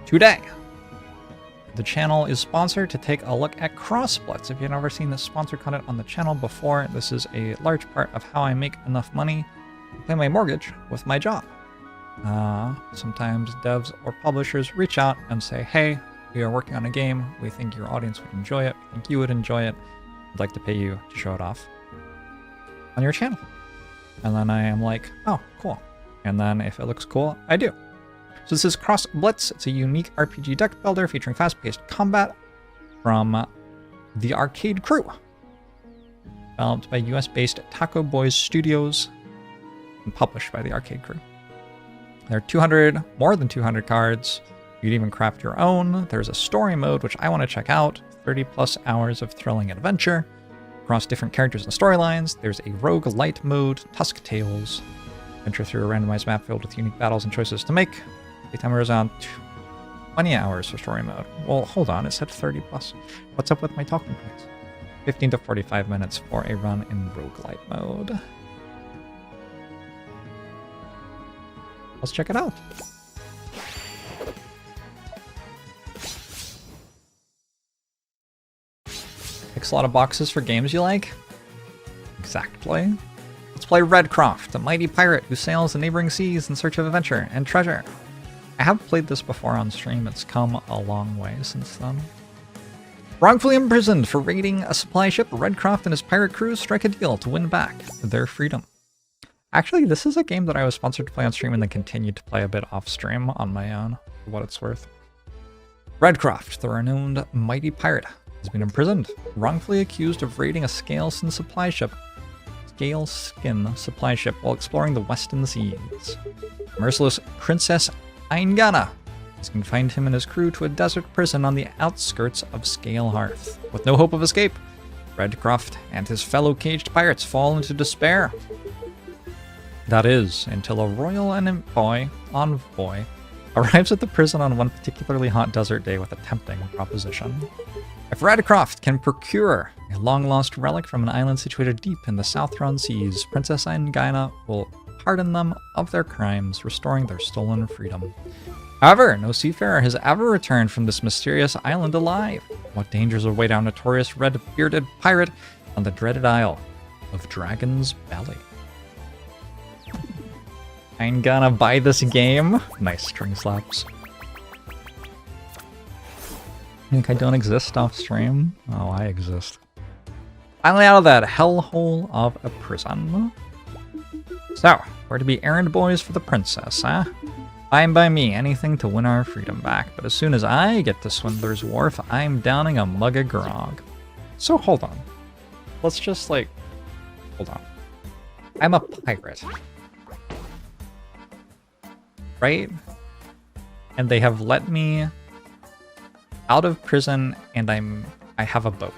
today. The channel is sponsored to take a look at Blitz. If you've never seen this sponsored content on the channel before, this is a large part of how I make enough money to pay my mortgage with my job. Sometimes devs or publishers reach out and say, hey, we are working on a game. We think your audience would enjoy it. We think you would enjoy it. I'd like to pay you to show it off on your channel. And then I am like, oh, cool. And then if it looks cool, I do. So this is Croft Blitz. It's a unique RPG deck builder featuring fast-paced combat from the Arcade Crew. Developed by US-based Taco Boys Studios and published by the Arcade Crew. There are more than 200 cards. You can even craft your own. There's a story mode, which I want to check out. 30 plus hours of thrilling adventure across different characters and storylines. There's a roguelite mode, TuskTales. Venture through a randomized map filled with unique battles and choices to make. The timer is on 20 hours for story mode. Well, hold on, it said 30 plus. What's up with my talking points? 15 to 45 minutes for a run in roguelite mode. Let's check it out. Ticks a lot of boxes for games you like? Exactly. Let's play Croft, a mighty pirate who sails the neighboring seas in search of adventure and treasure. I have played this before on stream. It's come a long way since then. Wrongfully imprisoned for raiding a supply ship, Croft and his pirate crew strike a deal to win back their freedom. Actually, this is a game that I was sponsored to play on stream and then continued to play a bit off stream on my own, for what it's worth. Croft, the renowned mighty pirate, has been imprisoned, wrongfully accused of raiding a scaleskin supply ship while exploring the Western Seas. Merciless Princess Aingana has confined him and his crew to a desert prison on the outskirts of Scalehearth. With no hope of escape, Croft and his fellow caged pirates fall into despair. That is, until a royal envoy arrives at the prison on one particularly hot desert day with a tempting proposition. If Croft can procure a long-lost relic from an island situated deep in the Southron Seas, Princess Aingana will pardon them of their crimes, restoring their stolen freedom. However, no seafarer has ever returned from this mysterious island alive. What dangers await our notorious red-bearded pirate on the dreaded Isle of Dragon's Belly? I'm gonna buy this game. Nice string slaps. Think I don't exist off stream? Oh, I exist. Finally out of that hellhole of a prison. So, we're to be errand boys for the princess, huh? Fine by me, anything to win our freedom back. But as soon as I get to Swindler's Wharf, I'm downing a mug of grog. So hold on. Let's just hold on. I'm a pirate. Right? And they have let me out of prison and I have a boat.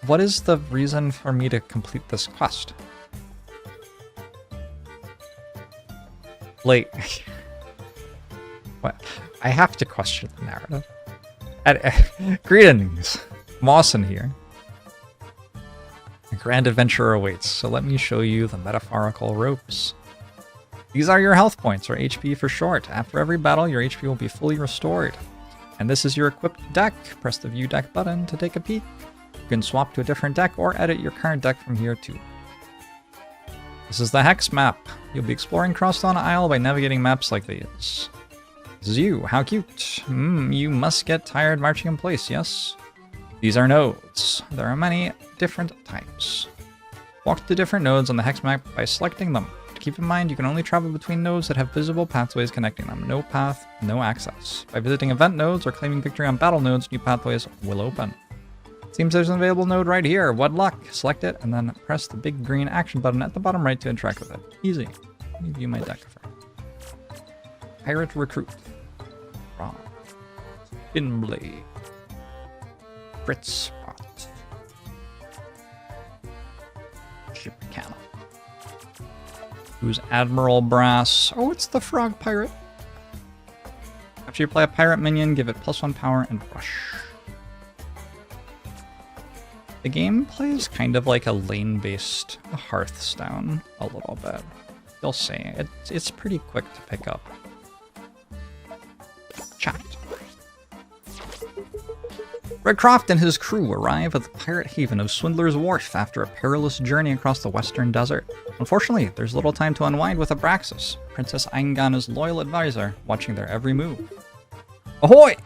What is the reason for me to complete this quest? What? I have to question the narrative. Greetings, Mawson here. A grand adventure awaits, so let me show you the metaphorical ropes. These are your health points, or HP for short. After every battle, your HP will be fully restored. And this is your equipped deck. Press the view deck button to take a peek. You can swap to a different deck or edit your current deck from here too. This is the Hex map. You'll be exploring Crosstown Isle by navigating maps like these. This is you. How cute. You must get tired marching in place, yes? These are nodes. There are many different types. Walk to different nodes on the Hex map by selecting them. Keep in mind, you can only travel between nodes that have visible pathways connecting them. No path, no access. By visiting event nodes or claiming victory on battle nodes, new pathways will open. Seems there's an available node right here. What luck. Select it and then press the big green action button at the bottom right to interact with it. Easy. Let me view my deck first. Pirate Recruit. Wrong. Finblade. Fritz Spot. Ship Cannon. Who's Admiral Brass? Oh, it's the Frog Pirate. After you play a pirate minion, give it +1 power and rush. The gameplay is kind of like a lane-based Hearthstone, a little bit. You'll see. It's pretty quick to pick up. Croft and his crew arrive at the pirate haven of Swindler's Wharf after a perilous journey across the western desert. Unfortunately, there's little time to unwind with Abraxas, Princess Aingana's loyal advisor, watching their every move. Ahoy!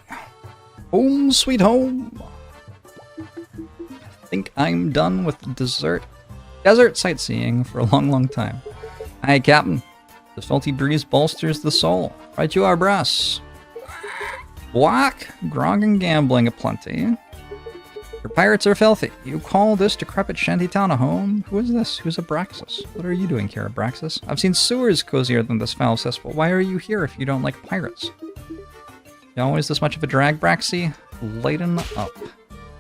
Home sweet home! I think I'm done with desert sightseeing for a long time. Aye, Captain. The salty breeze bolsters the soul. Right you are, brass. Black, grog and gambling aplenty. Your pirates are filthy. You call this decrepit shantytown a home? Who is this? Who's Abraxas? What are you doing here, Abraxas? I've seen sewers cozier than this foul cesspool. Why are you here if you don't like pirates? You always this much of a drag, Braxy? Lighten up.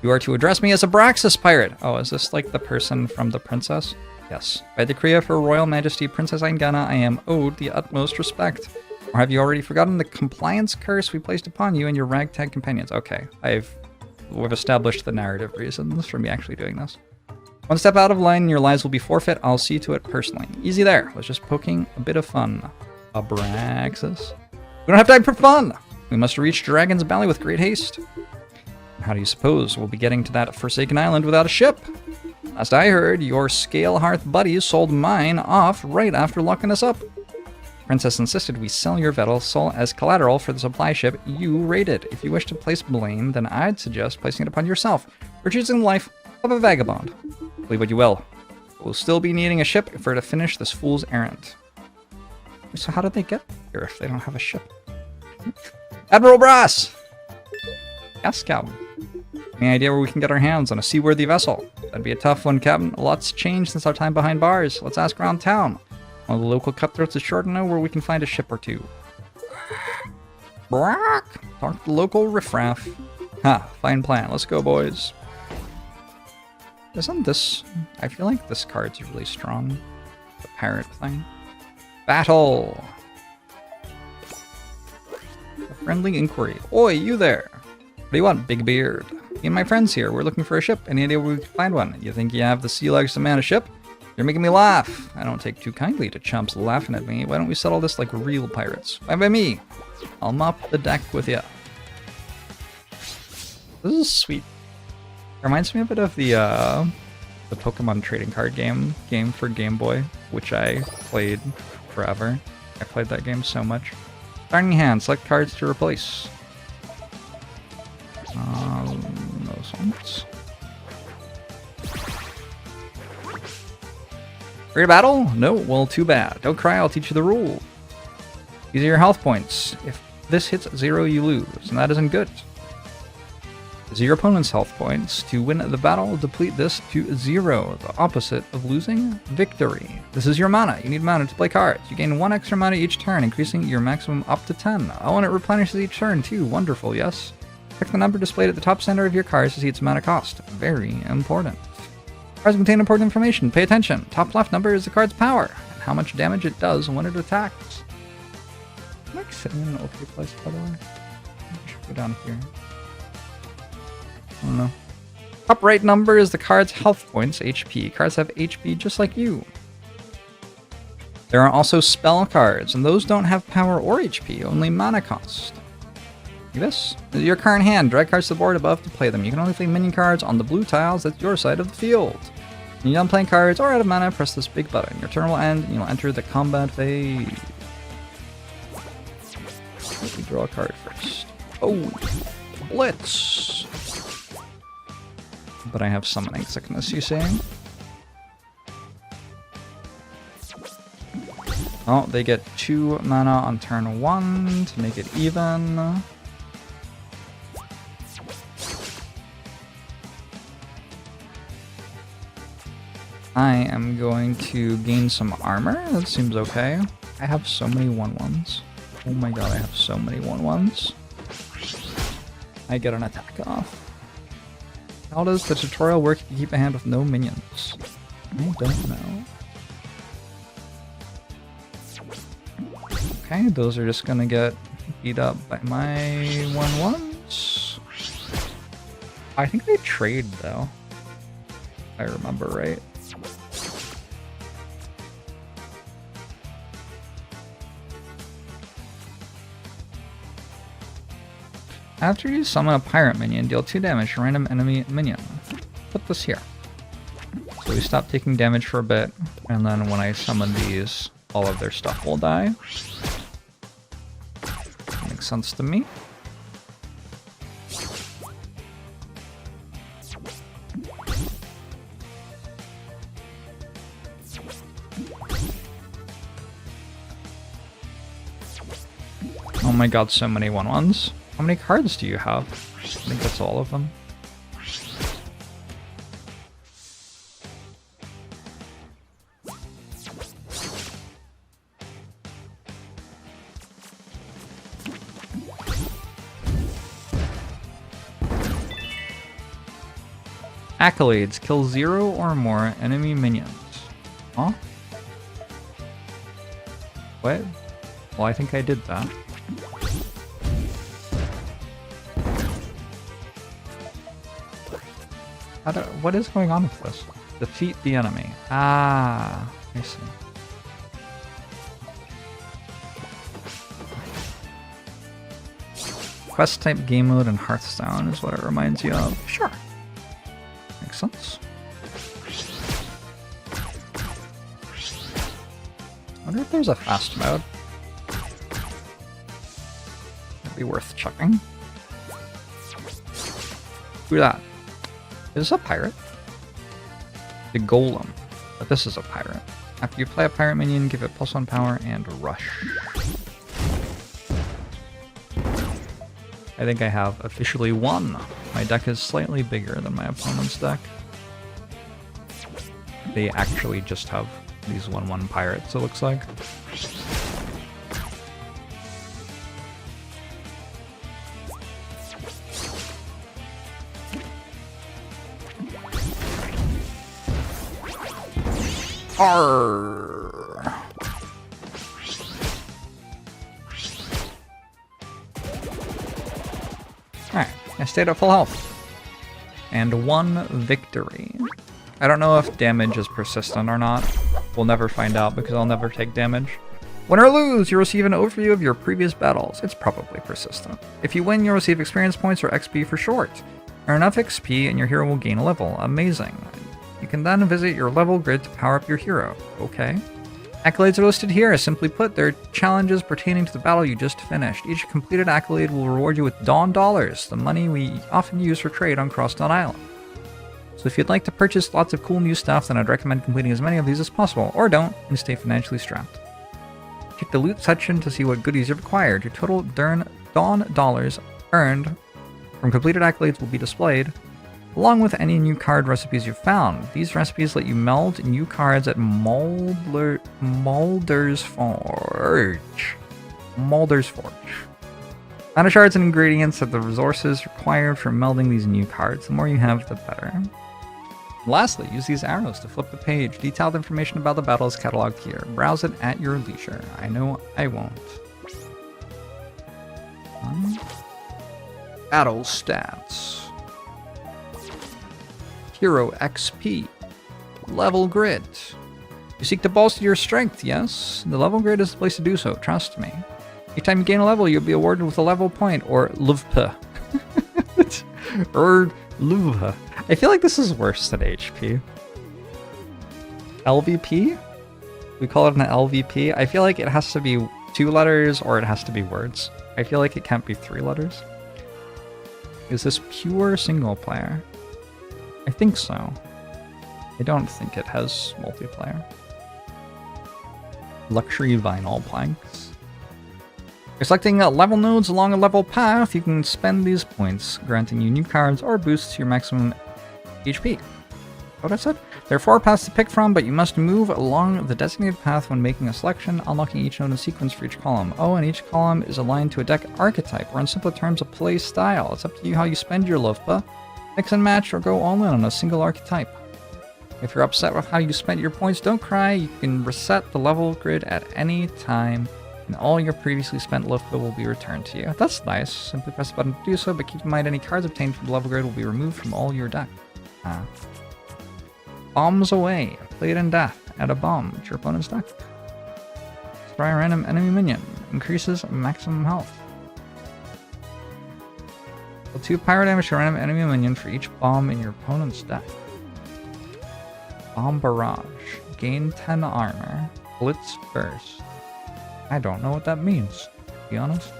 You are to address me as Abraxas, pirate. Oh, is this like the person from The Princess? Yes. By decree of Her Royal Majesty Princess Aingana, I am owed the utmost respect. Or have you already forgotten the compliance curse we placed upon you and your ragtag companions? Okay, we've established the narrative reasons for me actually doing this. One step out of line and your lives will be forfeit. I'll see to it personally. Easy there. Was just poking a bit of fun. Abraxas. We don't have time for fun. We must reach Dragon's Valley with great haste. How do you suppose we'll be getting to that forsaken island without a ship? Last I heard, your Scalehearth buddies sold mine off right after locking us up. Princess insisted we sell your vessel as collateral for the supply ship you raided. If you wish to place blame, then I'd suggest placing it upon yourself for choosing the life of a vagabond. Believe what you will. We'll still be needing a ship for to finish this fool's errand. So how did they get here if they don't have a ship? Admiral Brass! Yes, Captain. Any idea where we can get our hands on a seaworthy vessel? That'd be a tough one, Captain. A lot's changed since our time behind bars. Let's ask around town. One of the local cutthroats is sure to know where we can find a ship or two. Brock! Talk to the local riffraff. Ha, fine plan. Let's go, boys. Isn't this... I feel like this card's really strong. The parrot thing. Battle! A friendly inquiry. Oi, you there! What do you want, big beard? Me and my friends here. We're looking for a ship. Any idea where we can find one? You think you have the sea legs to man a ship? You're making me laugh. I don't take too kindly to chumps laughing at me. Why don't we settle this like real pirates? Fine by me. I'll mop the deck with ya. This is sweet. It reminds me a bit of the Pokemon trading card game for Game Boy, which I played forever. I played that game so much. Starting hand, select cards to replace. Those ones. Ready to battle? No? Well, too bad. Don't cry, I'll teach you the rule. These are your health points. If this hits 0, you lose, and that isn't good. These are your opponent's health points. To win the battle, deplete this to 0. The opposite of losing, victory. This is your mana. You need mana to play cards. You gain 1 extra mana each turn, increasing your maximum up to 10. Oh, and it replenishes each turn, too. Wonderful, yes? Check the number displayed at the top center of your cards to see its mana cost. Very important. Cards contain important information. Pay attention. Top left number is the card's power, and how much damage it does when it attacks. Am I sitting in an okay place, by the way? I should go down here. I don't know. Top right number is the card's health points, HP. Cards have HP just like you. There are also spell cards, and those don't have power or HP, only mana cost. This is your current hand. Drag cards to the board above to play them. You can only play minion cards on the blue tiles at your side of the field. When you're done playing cards or out of mana, press this big button. Your turn will end and you'll enter the combat phase. Let me draw a card first. Oh, Blitz. But I have summoning sickness, you say? Oh, they get 2 mana on turn 1 to make it even. I am going to gain some armor. That seems okay. I have so many 1/1s. Oh my god, I have so many 1/1s. I get an attack off. How does the tutorial work if you keep a hand with no minions? I don't know. Okay, those are just gonna get beat up by my 1/1s. I think they trade though. If I remember right. After you summon a pirate minion, deal 2 damage to a random enemy minion. Put this here. So we stop taking damage for a bit, and then when I summon these, all of their stuff will die. Makes sense to me. Oh my god, so many 1/1s. How many cards do you have? I think that's all of them. Accolades. Kill 0 or more enemy minions. Huh? What? Well, I think I did that. What is going on with this? Defeat the enemy. Ah, I see. Quest type game mode and Hearthstone is what it reminds you of. Sure. Makes sense. I wonder if there's a fast mode. That'd be worth checking. Who's that? Is this a pirate? The Golem. But this is a pirate. After you play a pirate minion, give it +1 power and rush. I think I have officially won. My deck is slightly bigger than my opponent's deck. They actually just have these 1/1 pirates, it looks like. Arrgh. Alright, I stayed at full health. And 1 victory. I don't know if damage is persistent or not. We'll never find out because I'll never take damage. Win or lose, you receive an overview of your previous battles. It's probably persistent. If you win, you'll receive experience points, or XP for short. Earn enough XP and your hero will gain a level. Amazing. You can then visit your level grid to power up your hero. Okay. Accolades are listed here. Simply put, they're challenges pertaining to the battle you just finished. Each completed accolade will reward you with Dawn Dollars, the money we often use for trade on Croft Island. So if you'd like to purchase lots of cool new stuff, then I'd recommend completing as many of these as possible, or don't, and stay financially strapped. Check the loot section to see what goodies you've acquired. Your total Dawn Dollars earned from completed accolades will be displayed, along with any new card recipes you've found. These recipes let you meld new cards at Mulder's Forge. Mulder's Forge. Mana shards and ingredients are the resources required for melding these new cards. The more you have, the better. Lastly, use these arrows to flip the page. Detailed information about the battle is cataloged here. Browse it at your leisure. I know I won't. Battle stats. Hero XP. Level grid. You seek to bolster your strength, yes? The level grid is the place to do so, trust me. Each time you gain a level, you'll be awarded with a level point, or LVP. Or LVP. I feel like this is worse than HP. LVP? We call it an LVP. I feel like it has to be 2 letters, or it has to be words. I feel like it can't be 3 letters. Is this pure single player? I think so. I don't think it has multiplayer. Luxury vinyl planks. By selecting level nodes along a level path, you can spend these points, granting you new cards or boosts your maximum HP. What I said? There are 4 paths to pick from, but you must move along the designated path when making a selection, unlocking each node in sequence for each column. Oh, and each column is aligned to a deck archetype, or in simpler terms, a play style. It's up to you how you spend your LVP. Mix and match or go all in on a single archetype. If you're upset with how you spent your points, don't cry. You can reset the level grid at any time, and all your previously spent LVP will be returned to you. That's nice. Simply press the button to do so, but keep in mind any cards obtained from the level grid will be removed from all your deck. Bombs away. Play it in death. Add a bomb to your opponent's deck. Destroy a random enemy minion. Increases maximum health. Deal 2 pyro damage to a random enemy minion for each bomb in your opponent's deck. Bomb barrage. Gain 10 armor. Blitz burst. I don't know what that means, to be honest.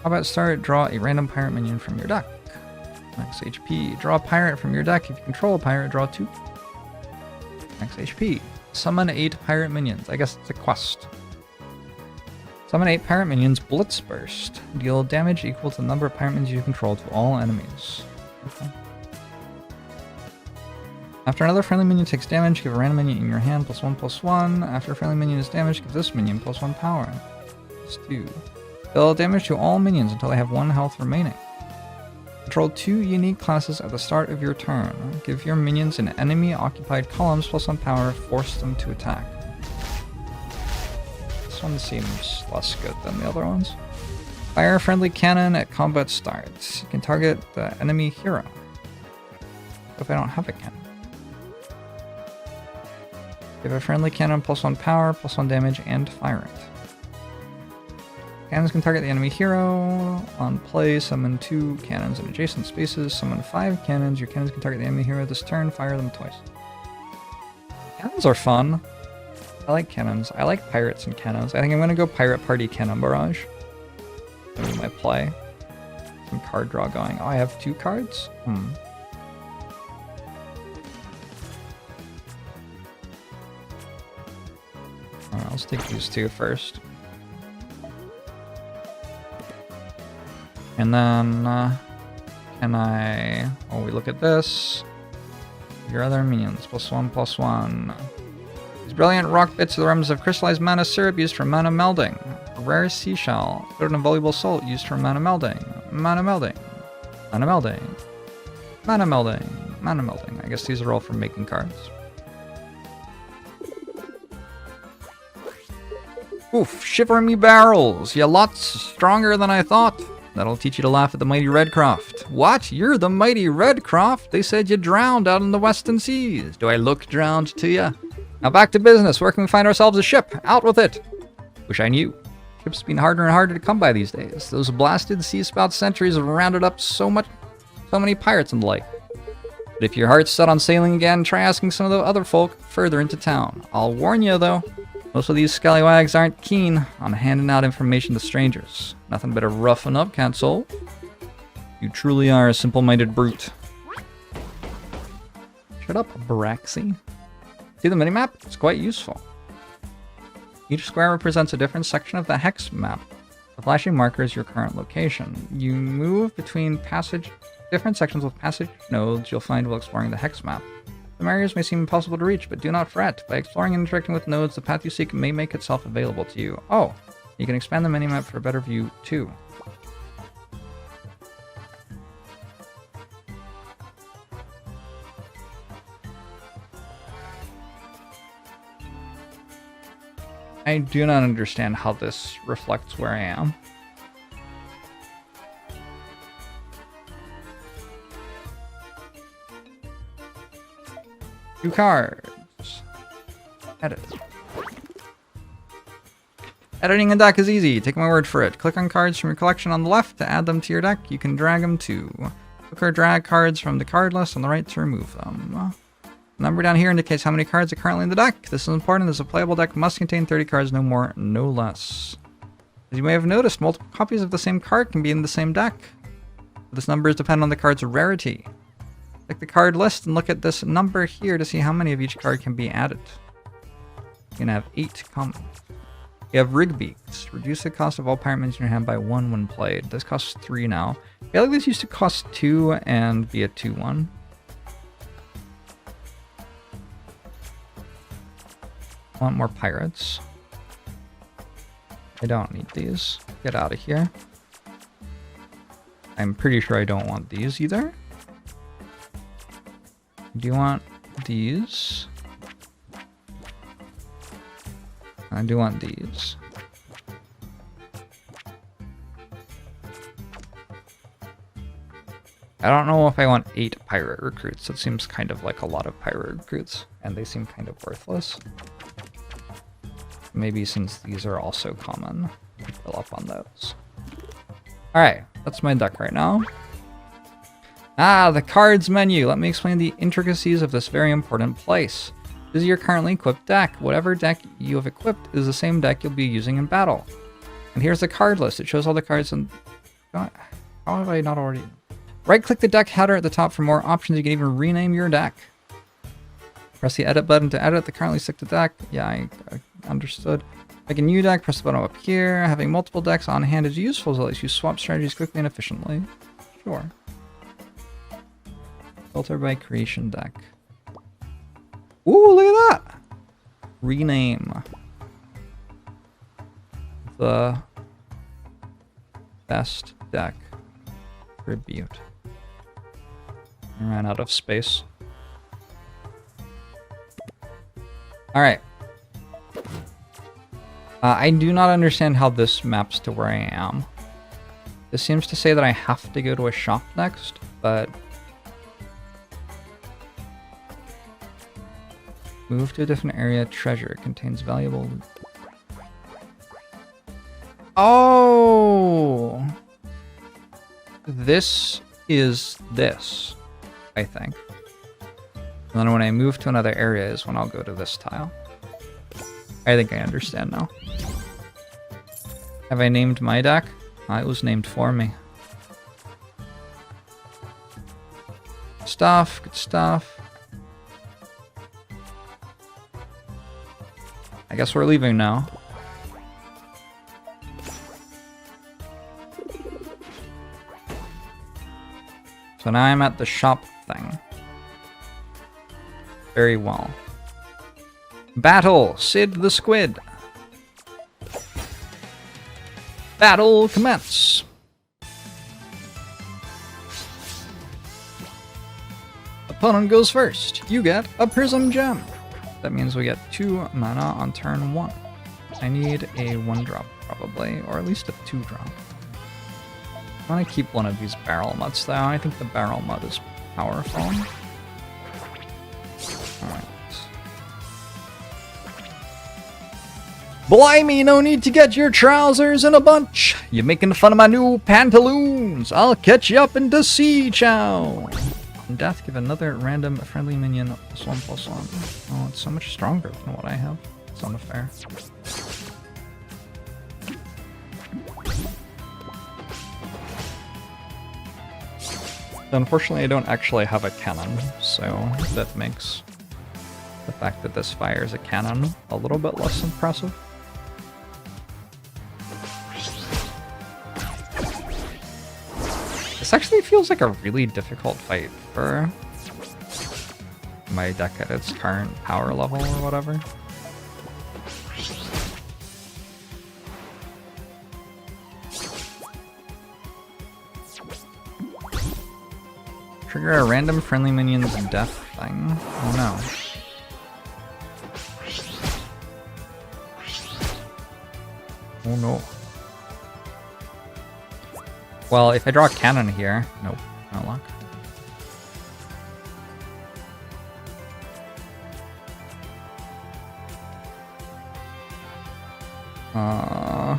How about start? Draw a random pirate minion from your deck. Max HP. Draw a pirate from your deck. If you control a pirate, draw 2. Max HP. Summon 8 pirate minions. I guess it's a quest. Summon 8 pirate minions. Blitz burst. Deal damage equal to the number of pirate minions you control to all enemies. Okay. After another friendly minion takes damage, give a random minion in your hand +1/+1. After a friendly minion is damaged, give this minion +1 power. +2. Deal damage to all minions until they have 1 health remaining. Control 2 unique classes at the start of your turn. Give your minions in enemy-occupied columns +1 power, force them to attack. This one seems less good than the other ones. Fire a friendly cannon at combat start. You can target the enemy hero. What if I don't have a cannon? Give a friendly cannon +1 power, +1 damage, and fire it. Cannons can target the enemy hero. On play, summon 2 cannons in adjacent spaces. Summon 5 cannons. Your cannons can target the enemy hero this turn. Fire them twice. Cannons are fun. I like cannons. I like pirates and cannons. I think I'm going to go Pirate Party Cannon Barrage. That'll be my play. Some card draw going. Oh, I have 2 cards? Alright, let's take these 2 first. And then, can I... Oh, we look at this. Your other minions, +1/+1. These brilliant rock bits are the remnants of crystallized mana syrup used for mana melding. A rare seashell, put in a valuable salt used for mana melding. Mana melding. Mana melding. Mana melding. Mana melding. I guess these are all for making cards. Oof, shiver me barrels. You're lots stronger than I thought. That'll teach you to laugh at the mighty Red Croft. What? You're the mighty Red Croft? They said you drowned out in the western seas. Do I look drowned to ya? Now back to business. Where can we find ourselves a ship? Out with it. Wish I knew. Ships been harder and harder to come by these days. Those blasted sea spout sentries have rounded up so many pirates and the like. But if your heart's set on sailing again, try asking some of the other folk further into town. I'll warn you though. Most of these scallywags aren't keen on handing out information to strangers. Nothing but a roughen up, can't soul. You truly are a simple-minded brute. Shut up, Braxy. See the minimap? It's quite useful. Each square represents a different section of the hex map. The flashing marker is your current location. You move between different sections with passage nodes you'll find while exploring the hex map. Some areas may seem impossible to reach, but do not fret. By exploring and interacting with nodes, the path you seek may make itself available to you. Oh, you can expand the minimap for a better view, too. I do not understand how this reflects where I am. Two cards. Edit. Editing a deck is easy. Take my word for it. Click on cards from your collection on the left to add them to your deck. You can drag them too. Click or drag cards from the card list on the right to remove them. The number down here indicates how many cards are currently in the deck. This is important as a playable deck must contain 30 cards, no more, no less. As you may have noticed, multiple copies of the same card can be in the same deck. This number is dependent on the card's rarity. Click the card list and look at this number here to see how many of each card can be added. You can have 8 common. You have Rigbeaks. Reduce the cost of all pirate minions in your hand by 1 when played. This costs 3 now. I feel like this used to cost 2 and be a 2/1. I want more pirates. I don't need these. Get out of here. I'm pretty sure I don't want these either. Do you want these? I do want these. I don't know if I want 8 pirate recruits. It seems kind of like a lot of pirate recruits, and they seem kind of worthless. Maybe since these are also common, fill up on those. Alright, That's my deck right now. Ah, the cards menu. Let me explain the intricacies of this very important place. This is your currently equipped deck. Whatever deck you have equipped is the same deck you'll be using in battle. And here's the card list. It shows all the cards and... How have I not already... Right-click the deck header at the top for more options. You can even rename your deck. Press the edit button to edit the currently stick to deck. Yeah, I understood. Make a new deck, press the button up here. Having multiple decks on hand is useful as it lets you swap strategies quickly and efficiently. Sure. Filter by creation deck. Ooh, look at that! Rename. The best deck. Tribute. I ran out of space. Alright. I do not understand how this maps to where I am. This seems to say that I have to go to a shop next, but... Move to a different area. Treasure contains valuable loot. Oh! This is this, I think. And then when I move to another area is when I'll go to this tile. I think I understand now. Have I named my deck? It was named for me. Stuff, good stuff. I guess we're leaving now. So now I'm at the shop thing. Very well. Battle! Sid the Squid! Battle commence! Opponent goes first. You get a Prism Gem. That means we get 2 mana on turn 1. I need a 1-drop probably, or at least a 2-drop. I want to keep one of these barrel muds though. I think the barrel mud is powerful. Alright. Blimey, no need to get your trousers in a bunch. You're making fun of my new pantaloons. I'll catch you up into sea chow. On death, give another random friendly minion +1/+1. Oh, it's so much stronger than what I have. It's unfair. Unfortunately, I don't actually have a cannon, so that makes the fact that this fires a cannon a little bit less impressive. This actually feels like a really difficult fight for my deck at its current power level or whatever. Trigger a random friendly minion's death thing. Oh no. Oh no. Well, if I draw a cannon here... Nope, no luck. I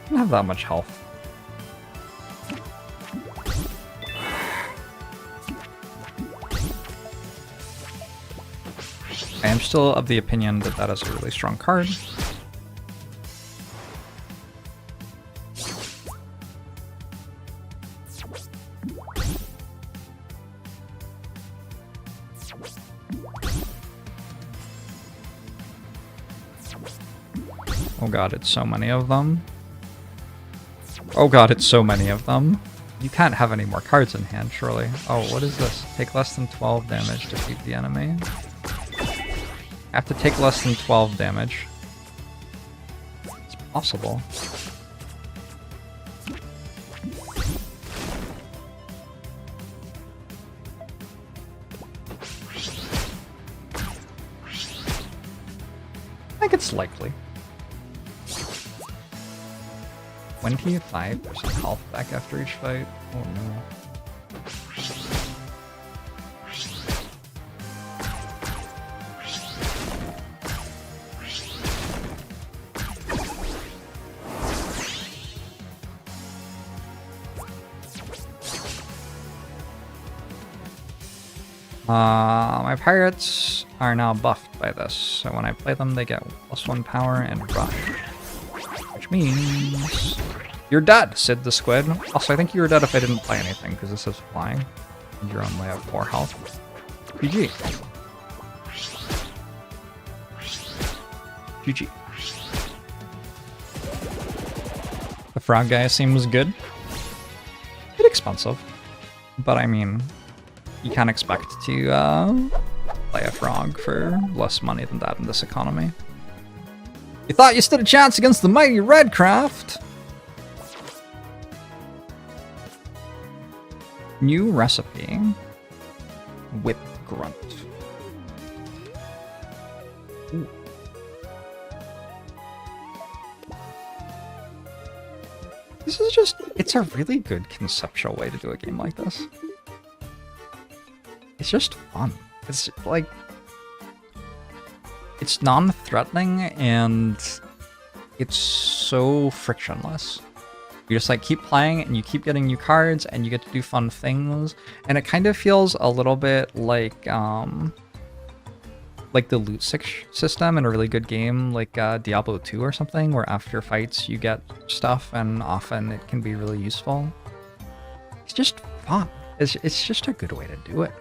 don't have that much health. I am still of the opinion that that is a really strong card. Oh god, it's so many of them. Oh god, it's so many of them. You can't have any more cards in hand, surely. Oh, what is this? Take less than 12 damage to defeat the enemy. I have to take less than 12 damage. It's possible. I think it's likely. 25% health back after each fight. Oh no. My pirates are now buffed by this, so when I play them, they get +1 power and rush. Which means... You're dead, Sid the Squid. Also, I think you were dead if I didn't play anything, because this is flying. And you're only have 4 health. GG. GG. The frog guy seems good. Bit expensive. But I mean, you can't expect to play a frog for less money than that in this economy. You thought you stood a chance against the mighty Red Croft? New recipe. Whip grunt. Ooh. This is just, it's a really good conceptual way to do a game like this. It's just fun. It's like, it's non-threatening and it's so frictionless. You just like keep playing and you keep getting new cards and you get to do fun things. And it kind of feels a little bit like the loot system in a really good game like Diablo 2 or something, where after fights you get stuff and often it can be really useful. It's just fun. It's just a good way to do it.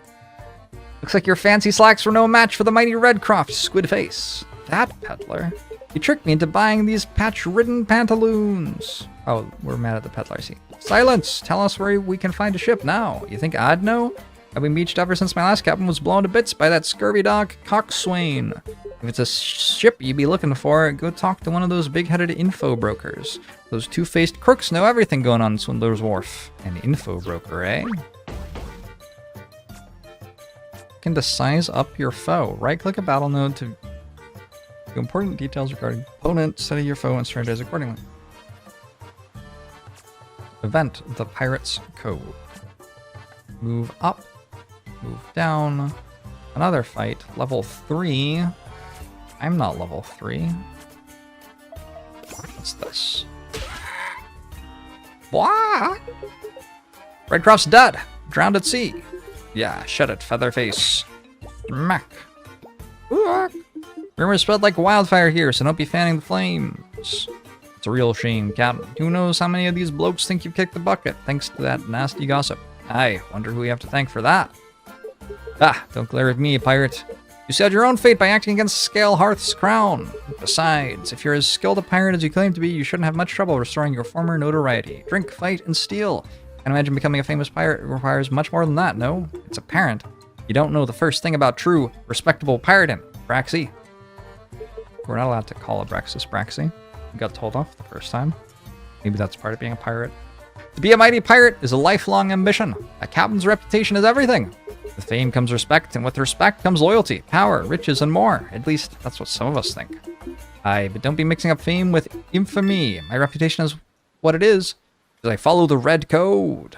Looks like your fancy slacks were no match for the mighty Red Croft, Squid Face. That peddler. You tricked me into buying these patch-ridden pantaloons. Oh, we're mad at the peddler, see. Silence! Tell us where we can find a ship now. You think I'd know? I've been beached ever since my last captain was blown to bits by that scurvy dog Coxswain. If it's a ship you'd be looking for, go talk to one of those big-headed info brokers. Those two-faced crooks know everything going on in Swindler's Wharf. An info broker, eh? Looking to size up your foe. Right-click a battle node to view important details regarding opponent, study your foe, and strategize accordingly. Event the Pirate's Code. Move up, move down. Another fight, level 3. I'm not level 3. What's this? What? Redcroft's dead, drowned at sea. Yeah, shut it, Featherface. Mac. Rumors spread like wildfire here, so don't be fanning the flames. It's a real shame, Captain. Who knows how many of these blokes think you've kicked the bucket, thanks to that nasty gossip. I wonder who we have to thank for that. Ah, don't glare at me, pirate. You sealed your own fate by acting against Scale Hearth's crown. Besides, if you're as skilled a pirate as you claim to be, you shouldn't have much trouble restoring your former notoriety. Drink, fight, and steal. I imagine becoming a famous pirate requires much more than that, no? It's apparent. You don't know the first thing about true, respectable pirating, Braxy. We're not allowed to call Abraxas Braxy. We got told off the first time. Maybe that's part of being a pirate. To be a mighty pirate is a lifelong ambition. A captain's reputation is everything. With fame comes respect, and with respect comes loyalty, power, riches, and more. At least, that's what some of us think. Aye, but don't be mixing up fame with infamy. My reputation is what it is, because I follow the Red Code.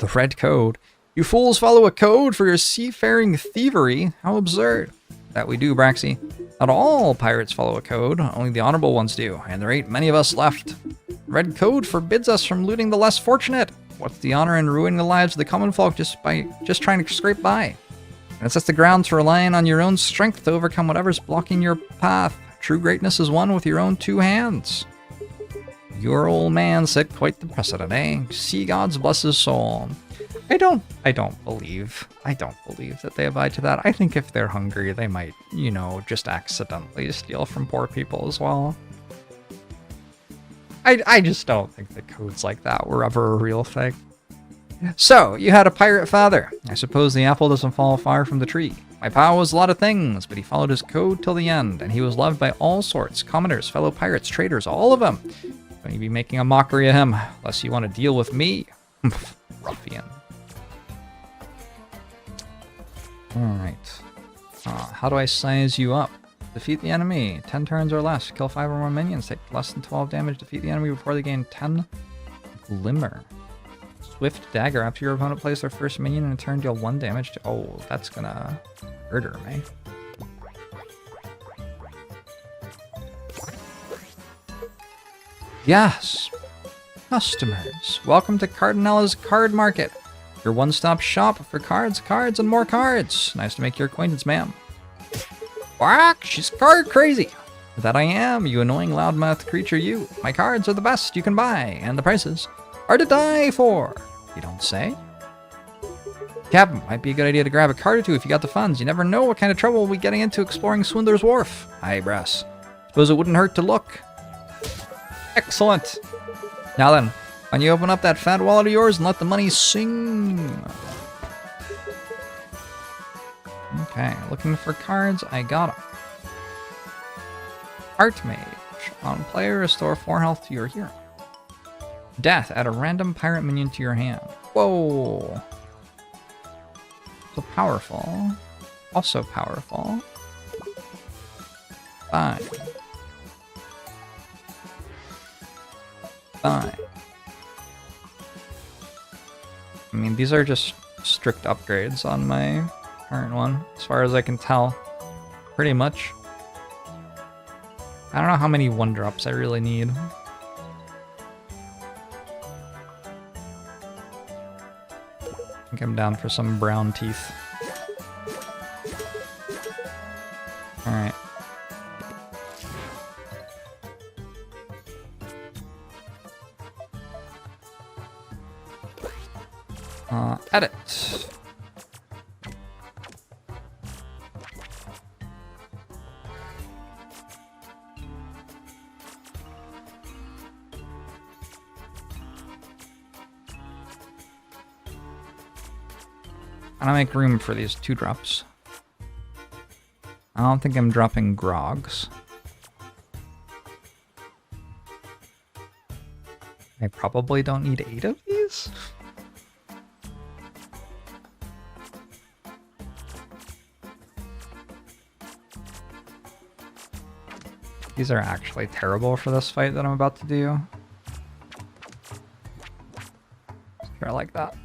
The Red Code? You fools follow a code for your seafaring thievery? How absurd. That we do, Braxy. Not all pirates follow a code, only the honorable ones do, and there ain't many of us left. Red Code forbids us from looting the less fortunate. What's the honor in ruining the lives of the common folk just trying to scrape by? And it sets the ground to relying on your own strength to overcome whatever's blocking your path. True greatness is won with your own 2 hands. Your old man set quite the precedent, eh? Sea gods bless his soul. I don't believe that they abide to that. I think if they're hungry, they might, you know, just accidentally steal from poor people as well. I just don't think the codes like that were ever a real thing. So, you had a pirate father. I suppose the apple doesn't fall far from the tree. My pa was a lot of things, but he followed his code till the end, and he was loved by all sorts, commoners, fellow pirates, traders, all of them. Don't you be making a mockery of him, unless you want to deal with me. Ruffian. Alright. How do I size you up? Defeat the enemy. 10 turns or less. Kill 5 or more minions. Take less than 12 damage. Defeat the enemy before they gain 10 glimmer. Swift dagger. After your opponent plays their first minion in a turn, deal 1 damage to... Oh, that's gonna murder me. Yes. Customers. Welcome to Cardinella's Card Market. Your one-stop shop for cards, and more cards. Nice to make your acquaintance, ma'am. Quack! She's card crazy. That I am, you annoying loudmouth creature, you. My cards are the best you can buy, and the prices are to die for. You don't say? Captain, might be a good idea to grab a card or two if you got the funds. You never know what kind of trouble we'll be getting into exploring Swindler's Wharf. Aye, brass. Suppose it wouldn't hurt to look. Excellent. Now then, why don't you open up that fat wallet of yours and let the money sing? Okay, looking for cards. I got them. Art Mage. On player, restore 4 health to your hero. Death. Add a random pirate minion to your hand. Whoa. So powerful. Also powerful. Fine. Fine. I mean, these are just strict upgrades on my current one, as far as I can tell. Pretty much. I don't know how many 1-drops I really need. I think I'm down for some brown teeth. Alright. Edit. I don't make room for these 2-drops. I don't think I'm dropping grogs. I probably don't need 8 of these. These are actually terrible for this fight that I'm about to do. Sure, like that.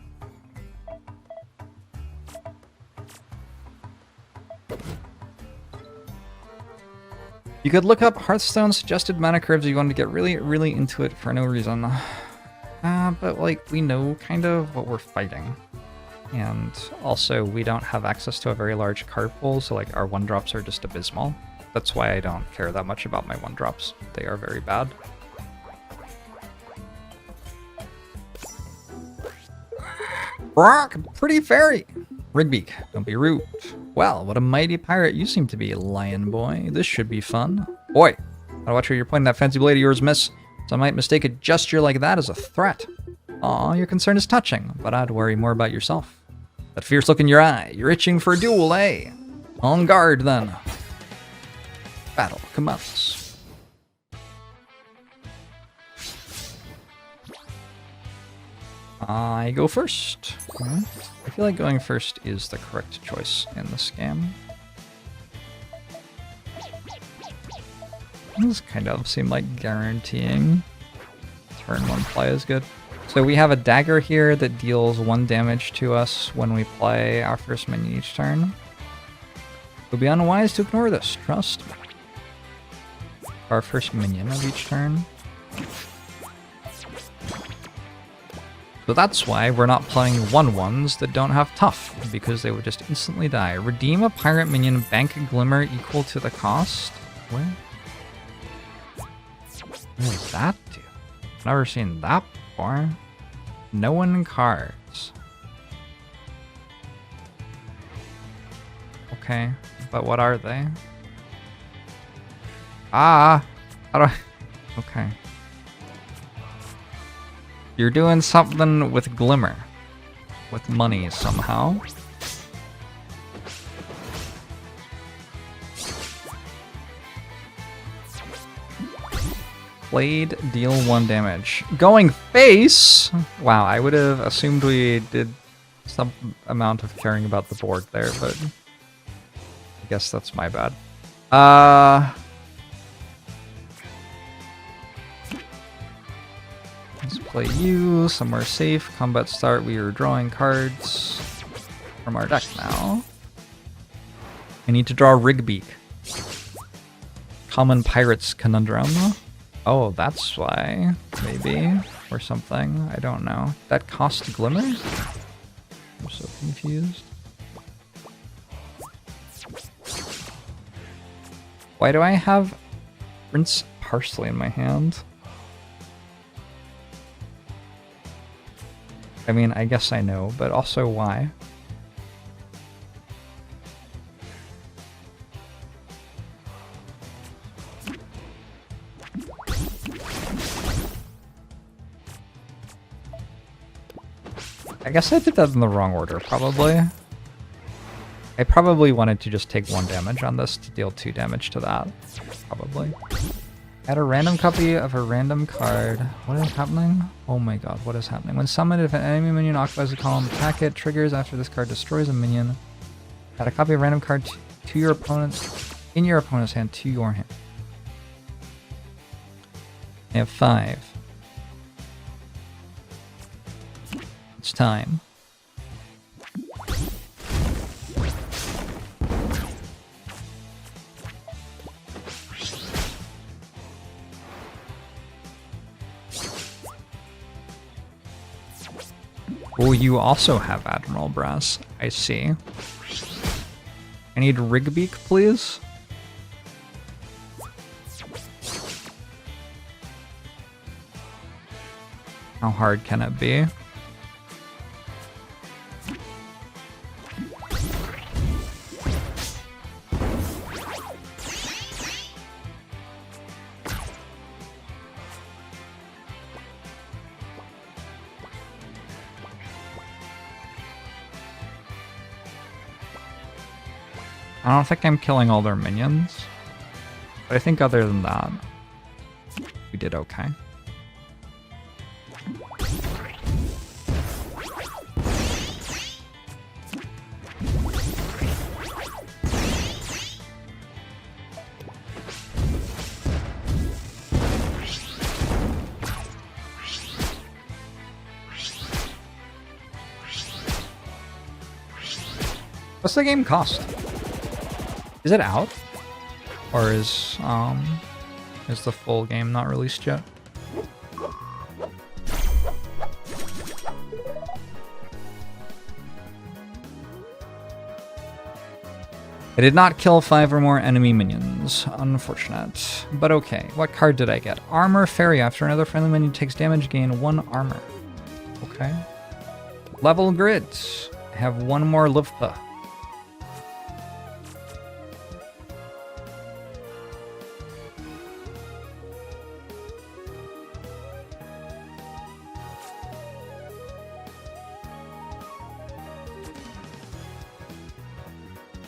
You could look up Hearthstone's suggested mana curves if you wanted to get really, really into it for no reason. But like, we know kind of what we're fighting. And also, we don't have access to a very large card pool, so like our 1-drops are just abysmal. That's why I don't care that much about my 1-drops. They are very bad. Brock, pretty fairy. Rigbeak, don't be rude. Well, what a mighty pirate you seem to be, lion boy. This should be fun. Boy, gotta watch where you're pointing that fancy blade of yours, miss. Some might mistake a gesture like that as a threat. Aw, your concern is touching, but I'd worry more about yourself. That fierce look in your eye. You're itching for a duel, eh? On guard, then. Battle commence. I go first. I feel like going first is the correct choice in this game. This kind of seem like guaranteeing turn 1 play is good. So we have a dagger here that deals 1 damage to us when we play our first minion each turn. It would be unwise to ignore this, trust me. Our first minion of each turn. So that's why we're not playing 1/1s that don't have tough, because they would just instantly die. Redeem a pirate minion, bank a glimmer equal to the cost? What does that do? Never seen that before. No one cards. Okay, but what are they? Ah! How do I... Okay. You're doing something with glimmer. With money somehow. Blade, deal 1 damage. Going face! Wow, I would have assumed we did some amount of caring about the board there, but I guess that's my bad. Let's play you somewhere safe. Combat start. We are drawing cards from our deck now. I need to draw Rigbeak. Common Pirates Conundrum. Oh, that's why. Maybe. Or something. I don't know. That cost Glimmer? I'm so confused. Why do I have Prince Parsley in my hand? I mean, I guess I know, but also why? I guess I did that in the wrong order, probably. I probably wanted to just take 1 damage on this to deal 2 damage to that. Probably. Add a random copy of a random card. What is happening? Oh my god, what is happening? When summoned, if an enemy minion occupies a column, attack it. Triggers after this card destroys a minion. Add a copy of a random card to your opponent's... in your opponent's hand to your hand. I have 5. It's time. Oh, you also have Admiral Brass. I see. I need Rigbeak, please. How hard can it be? I don't think I'm killing all their minions, but I think other than that, we did okay. What's the game cost? Is it out? Or is the full game not released yet? I did not kill 5 or more enemy minions. Unfortunate. But okay. What card did I get? Armor Fairy. After another friendly minion takes damage, gain 1 armor. Okay. Level grids. I have 1 more Livpa.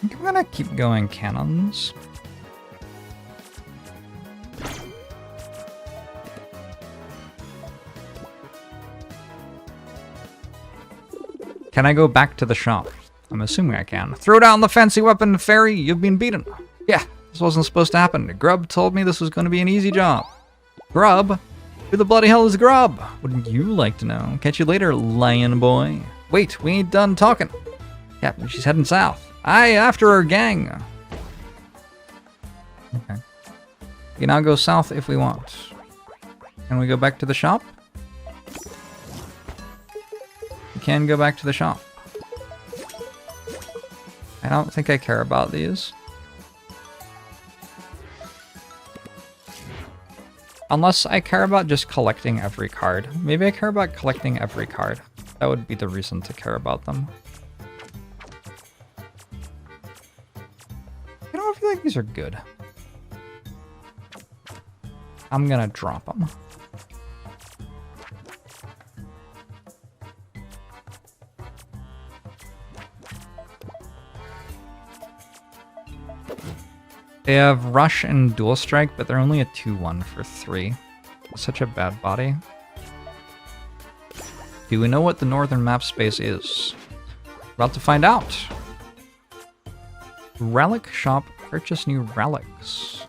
I'm gonna keep going cannons. Can I go back to the shop? I'm assuming I can. Throw down the fancy weapon, fairy. You've been beaten. Yeah, this wasn't supposed to happen. Grub told me this was going to be an easy job. Grub? Who the bloody hell is Grub? Wouldn't you like to know? Catch you later, lion boy. Wait, we ain't done talking. Yeah, she's heading south. Aye, after her gang. Okay. We can now go south if we want. Can we go back to the shop? We can go back to the shop. I don't think I care about these. Unless I care about just collecting every card. Maybe I care about collecting every card. That would be the reason to care about them. I feel like these are good. I'm gonna drop them. They have Rush and Dual Strike, but they're only a 2-1 for 3. Such a bad body. Do we know what the northern map space is? About to find out. Relic shop. Purchase new relics.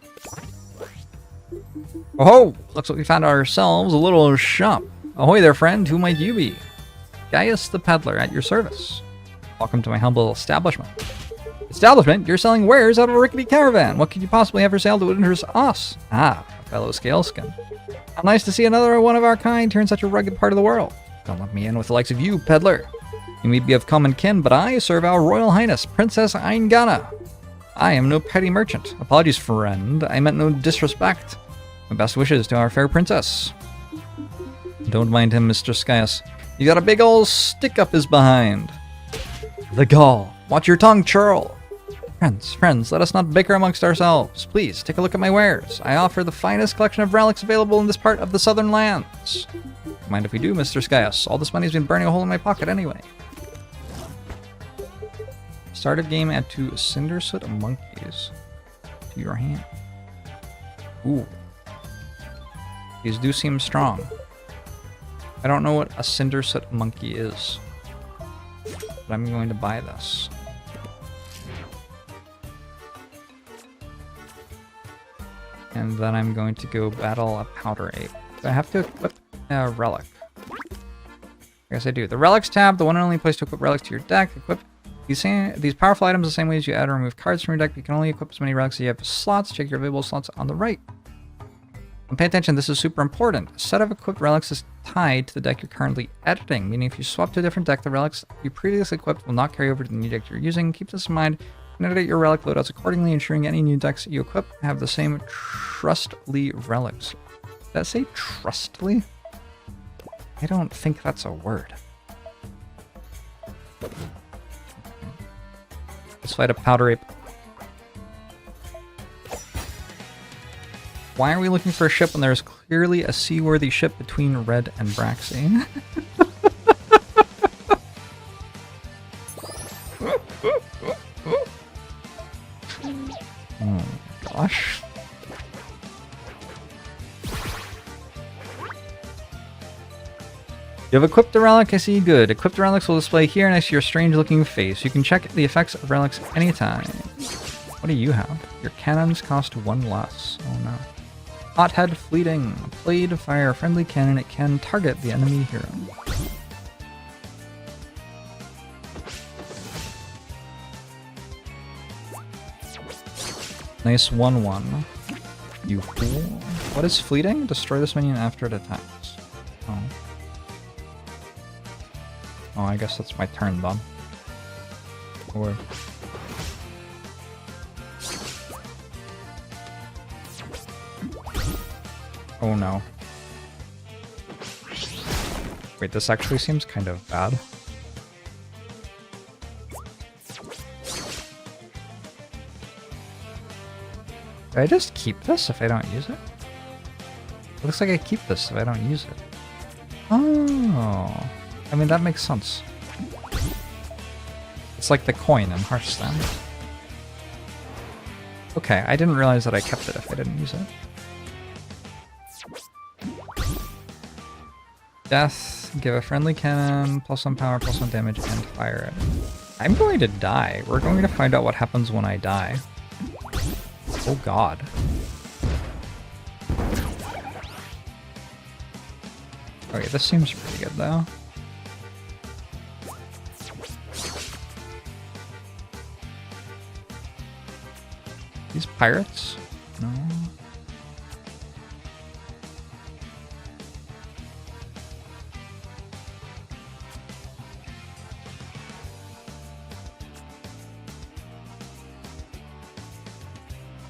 Oh, looks like we found ourselves a little shop. Ahoy there, friend. Who might you be? Gaius the Peddler at your service. Welcome to my humble establishment. Establishment? You're selling wares out of a rickety caravan. What could you possibly have for sale that would interest us? Ah, a fellow scaleskin. How nice to see another one of our kind here in such a rugged part of the world. Don't let me in with the likes of you, peddler. You may be of common kin, but I serve our Royal Highness, Princess Aingana. I am no petty merchant. Apologies, friend. I meant no disrespect. My best wishes to our fair princess. Don't mind him, Mr. Skyas. You got a big ol' stick up his behind. The gall. Watch your tongue, churl. Friends, let us not bicker amongst ourselves. Please, take a look at my wares. I offer the finest collection of relics available in this part of the southern lands. Mind if we do, Mr. Skyas? All this money's been burning a hole in my pocket anyway. Start a game, add 2 Cindersoot monkeys to your hand. Ooh. These do seem strong. I don't know what a Cindersoot monkey is, but I'm going to buy this. And then I'm going to go battle a powder ape. Do I have to equip a relic? I guess I do. The relics tab, the one and only place to equip relics to your deck. Equip these powerful items the same way as you add or remove cards from your deck. You can only equip as many relics as you have slots. Check your available slots on the right. And pay attention, this is super important. A set of equipped relics is tied to the deck you're currently editing, meaning if you swap to a different deck, the relics you previously equipped will not carry over to the new deck you're using. Keep this in mind and edit your relic loadouts accordingly, ensuring any new decks you equip have the same trustly relics. Did that say trustly? I don't think that's a word. Let's fight a powder ape. Why are we looking for a ship when there's clearly a seaworthy ship between Red and Braxy? Oh gosh. You have equipped a relic, I see. Good. Equipped relics will display here next to your strange looking face. You can check the effects of relics anytime. What do you have? Your cannons cost 1 less. Oh no. Hothead fleeting. Play to fire a friendly cannon. It can target the enemy hero. Nice 1-1. You fool. What is fleeting? Destroy this minion after it attacks. Oh. Oh, I guess that's my turn then. Or... oh no. Wait, this actually seems kind of bad. Do I just keep this if I don't use it? It looks like I keep this if I don't use it. Oh. I mean, that makes sense. It's like the coin in Hearthstone. Okay, I didn't realize that I kept it if I didn't use it. Death, give a friendly cannon, +1 power, +1 damage, and fire it. I'm going to die. We're going to find out what happens when I die. Oh god. Okay, this seems pretty good though. These pirates? No.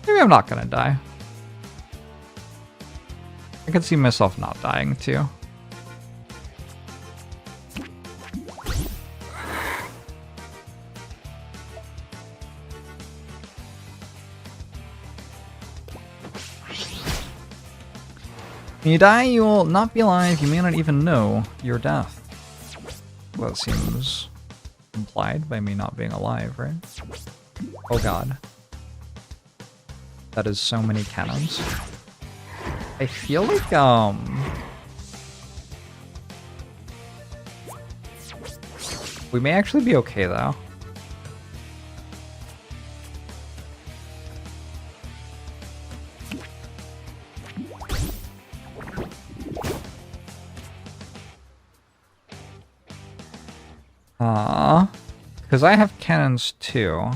Maybe I'm not gonna die. I can see myself not dying too. When you die, you will not be alive. You may not even know your death. Well, that seems implied by me not being alive, right? Oh god. That is so many cannons. I feel like, we may actually be okay, though. Because I have cannons, too.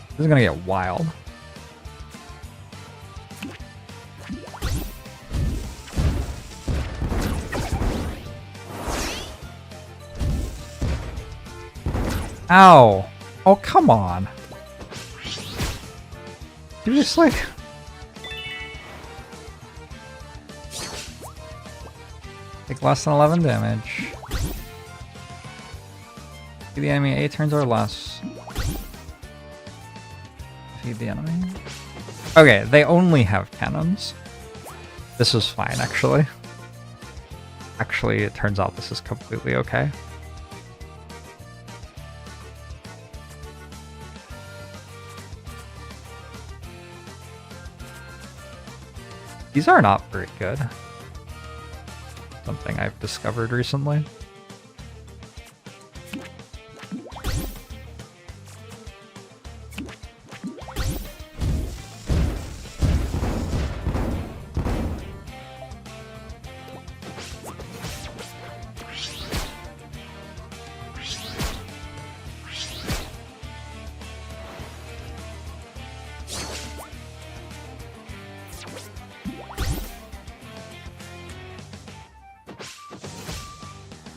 This is gonna get wild. Ow! Oh, come on. Seriously? Take less than 11 damage. Feed the enemy 8 turns or less. Feed the enemy. Okay, they only have cannons. This is fine, actually. Actually, it turns out this is completely okay. These are not very good. Something I've discovered recently.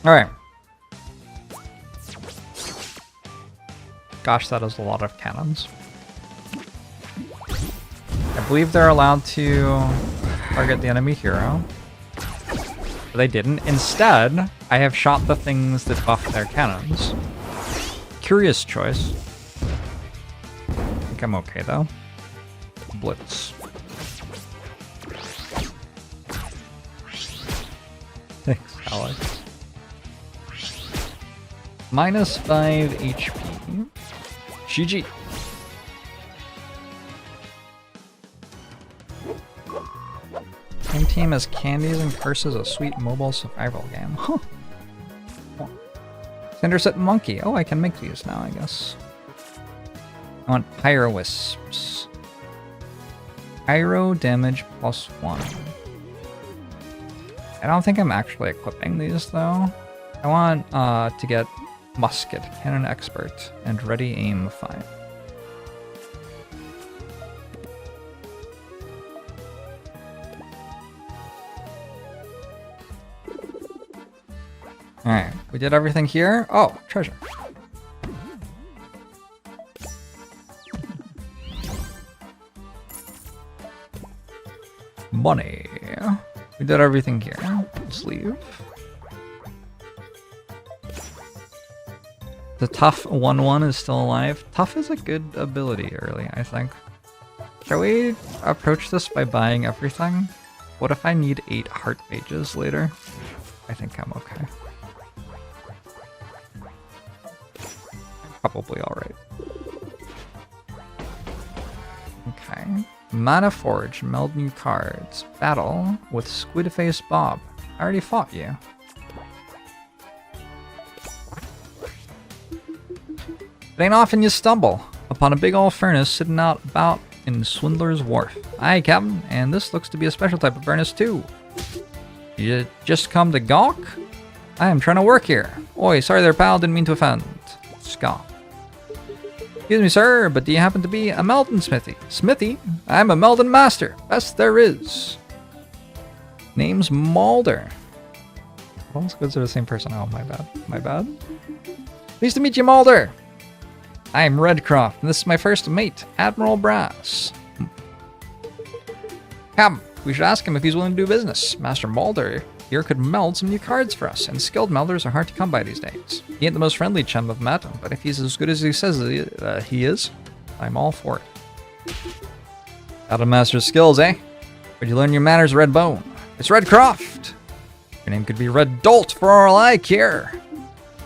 Alright. Gosh, that is a lot of cannons. I believe they're allowed to target the enemy hero. But they didn't. Instead, I have shot the things that buff their cannons. Curious choice. I think I'm okay, though. Blitz. Thanks, Alex. Minus 5 HP. GG. Same team as Candies and Curses, a sweet mobile survival game. Huh. Cinderset Monkey. Oh, I can make these now, I guess. I want Pyro Wisps. Pyro damage +1. I don't think I'm actually equipping these, though. I want to get Musket, Cannon Expert, and Ready Aim 5. Alright, we did everything here. Oh, treasure. Money. We did everything here. Let's leave. The Tough 1-1 is still alive. Tough is a good ability early, I think. Shall we approach this by buying everything? What if I need 8 heart mages later? I think I'm okay. Probably alright. Okay. Mana Forge, meld new cards. Battle with Squid Face Bob. I already fought you. It ain't often you stumble upon a big old furnace sitting out about in Swindler's Wharf. Aye, Captain, and this looks to be a special type of furnace too. You just come to gawk? I am trying to work here. Oi, sorry there, pal, didn't mean to offend. Scott. Excuse me, sir, but do you happen to be a Meldon Smithy? Smithy? I'm a Meldon Master. Best there is. Name's Mulder. All Squids are the same person. Oh, my bad. My bad. Pleased to meet you, Mulder. I'm Red Croft, and this is my first mate, Admiral Brass. Captain, we should ask him if he's willing to do business. Master Mulder here could meld some new cards for us, and skilled melders are hard to come by these days. He ain't the most friendly chum I've met, but if he's as good as he says he is, I'm all for it. Got a master's skills, eh? Where'd you learn your manners, Red Bone? It's Red Croft. Your name could be Red Dolt for all I care.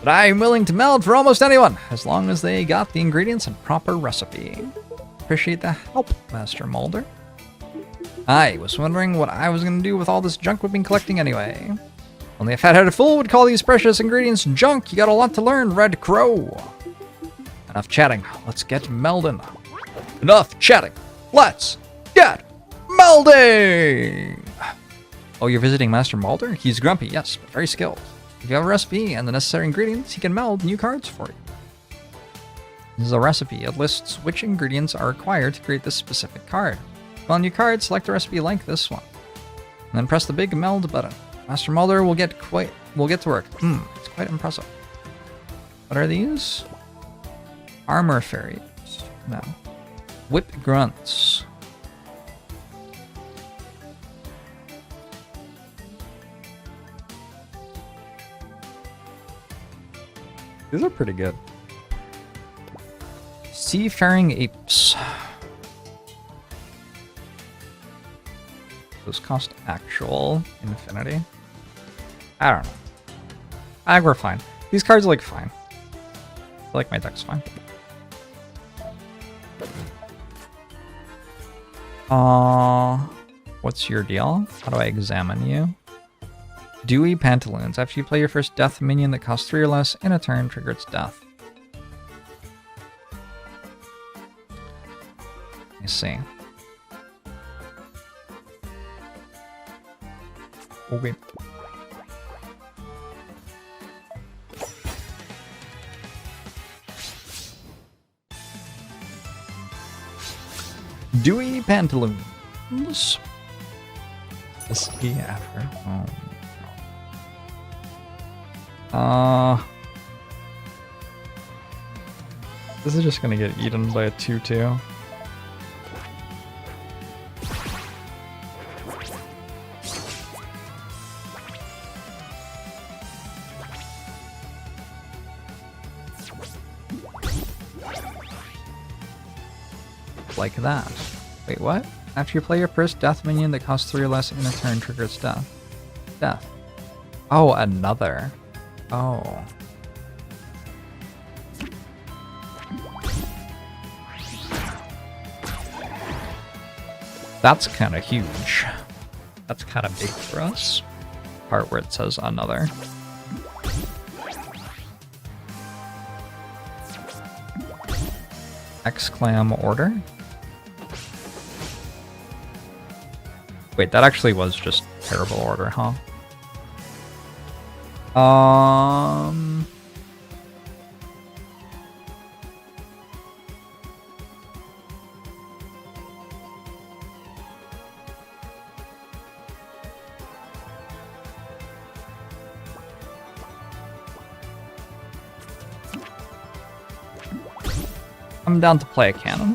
But I'm willing to meld for almost anyone, as long as they got the ingredients and proper recipe. Appreciate the help, Master Mulder. I was wondering what I was going to do with all this junk we've been collecting anyway. Only a fat-headed fool would call these precious ingredients junk. You got a lot to learn, Red Crow. Enough chatting. Let's get melding. Enough chatting. Let's get melding! Oh, you're visiting Master Mulder? He's grumpy, yes, but very skilled. If you have a recipe and the necessary ingredients, he can meld new cards for you. This is a recipe. It lists which ingredients are required to create this specific card. On your card, select a recipe like this one, and then press the big meld button. Master Mulder will get to work. It's quite impressive. What are these? Armor fairies. No. Whip grunts. These are pretty good. Seafaring apes. Those cost actual infinity. I don't know. I think we're fine. These cards are like fine. I feel like my deck's fine. What's your deal? How do I examine you? Dewy Pantaloons. After you play your first death minion that costs 3 or less in a turn, trigger its death. Let me see. Okay. Dewy Pantaloons. Whiskey after home. This is just gonna get eaten by a 2/2. Like that. Wait, what? After you play your first death minion that costs 3 or less in a turn, triggers death. Death. Oh, another. Oh. That's kind of huge. That's kind of big for us. Part where it says another. Exclam order. Wait, that actually was just terrible order, huh? I'm down to play a cannon.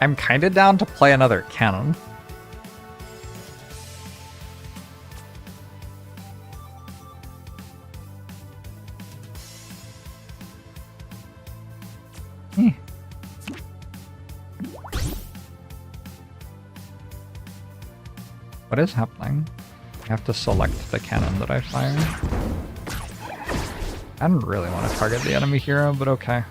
I'm kinda down to play another cannon. What is happening? I have to select the cannon that I fire. I don't really want to target the enemy hero, but okay.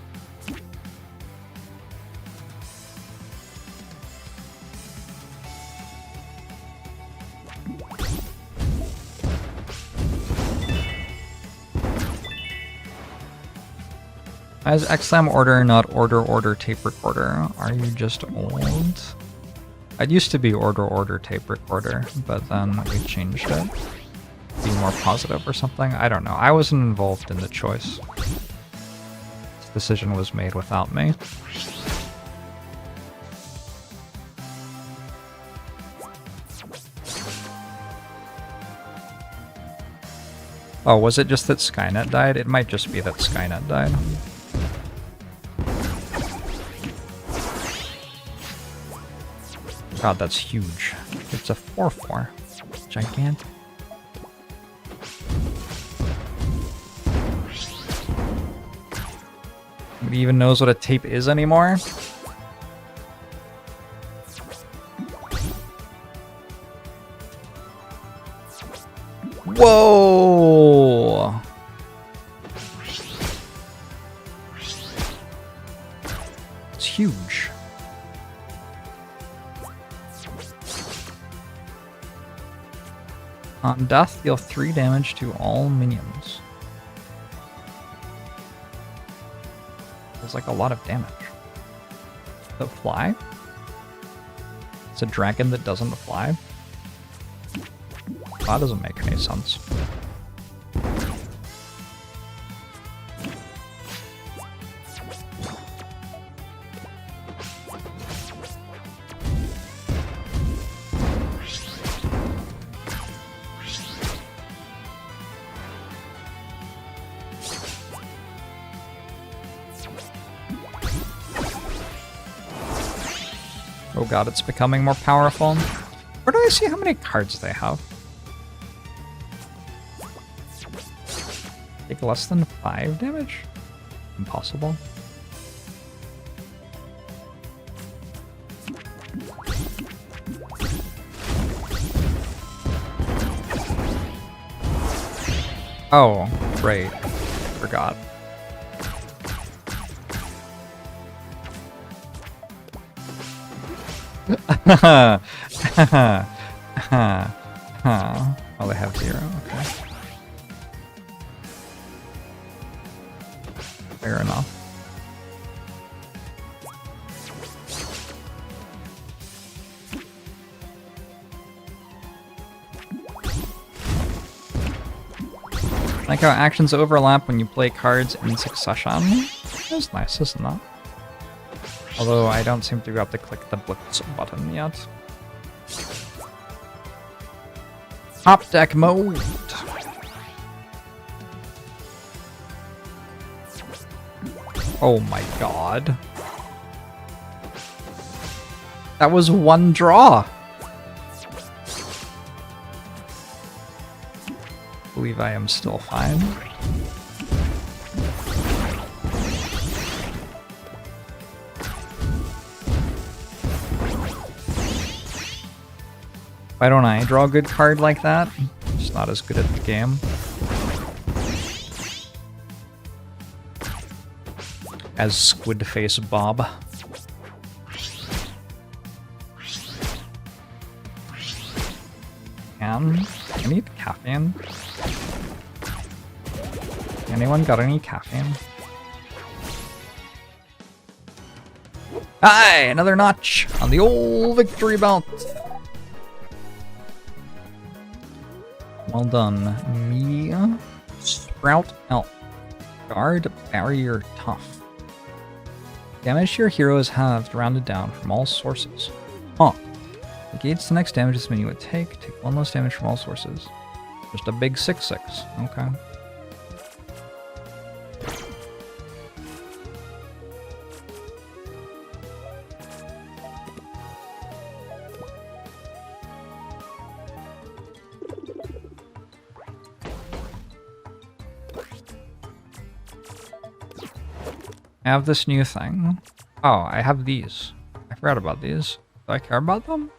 As Exclam order, not order tape recorder. Are you just old? It used to be order tape recorder, but then we changed it. Be more positive or something? I don't know. I wasn't involved in the choice. This decision was made without me. Oh, was it just that Skynet died? It might just be that Skynet died. God, that's huge. It's a 4/4. Gigantic. Nobody even knows what a tape is anymore? Whoa! It's huge. On death, deal 3 damage to all minions. It's like a lot of damage. The fly? It's a dragon that doesn't fly? That doesn't make any sense. Oh god, it's becoming more powerful. Where do I see how many cards they have? Take less than 5 damage? Impossible. Oh, right. Forgot. Oh, they have 0. Okay. Fair enough. Like how actions overlap when you play cards in succession. That's nice, isn't that? Although I don't seem to be able to click the Blitz button yet. Top deck mode. Oh my god. That was 1 draw. I believe I am still fine. Why don't I draw a good card like that? Just not as good at the game. As Squid Face Bob. And I need caffeine. Anyone got any caffeine? Hi, another notch on the old victory belt. Well done, me. Sprout Elf. Guard Barrier Tough. Damage your heroes have rounded down from all sources. Huh. Negates the next damage this minion would take. Take 1 less damage from all sources. Just a big 6/6. Okay. I have this new thing. Oh, I have these. I forgot about these. Do I care about them?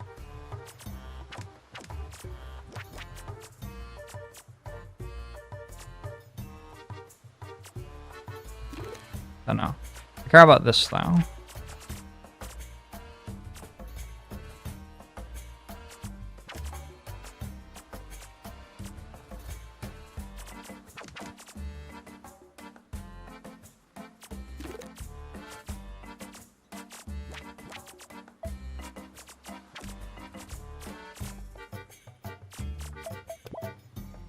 Don't know. I care about this though.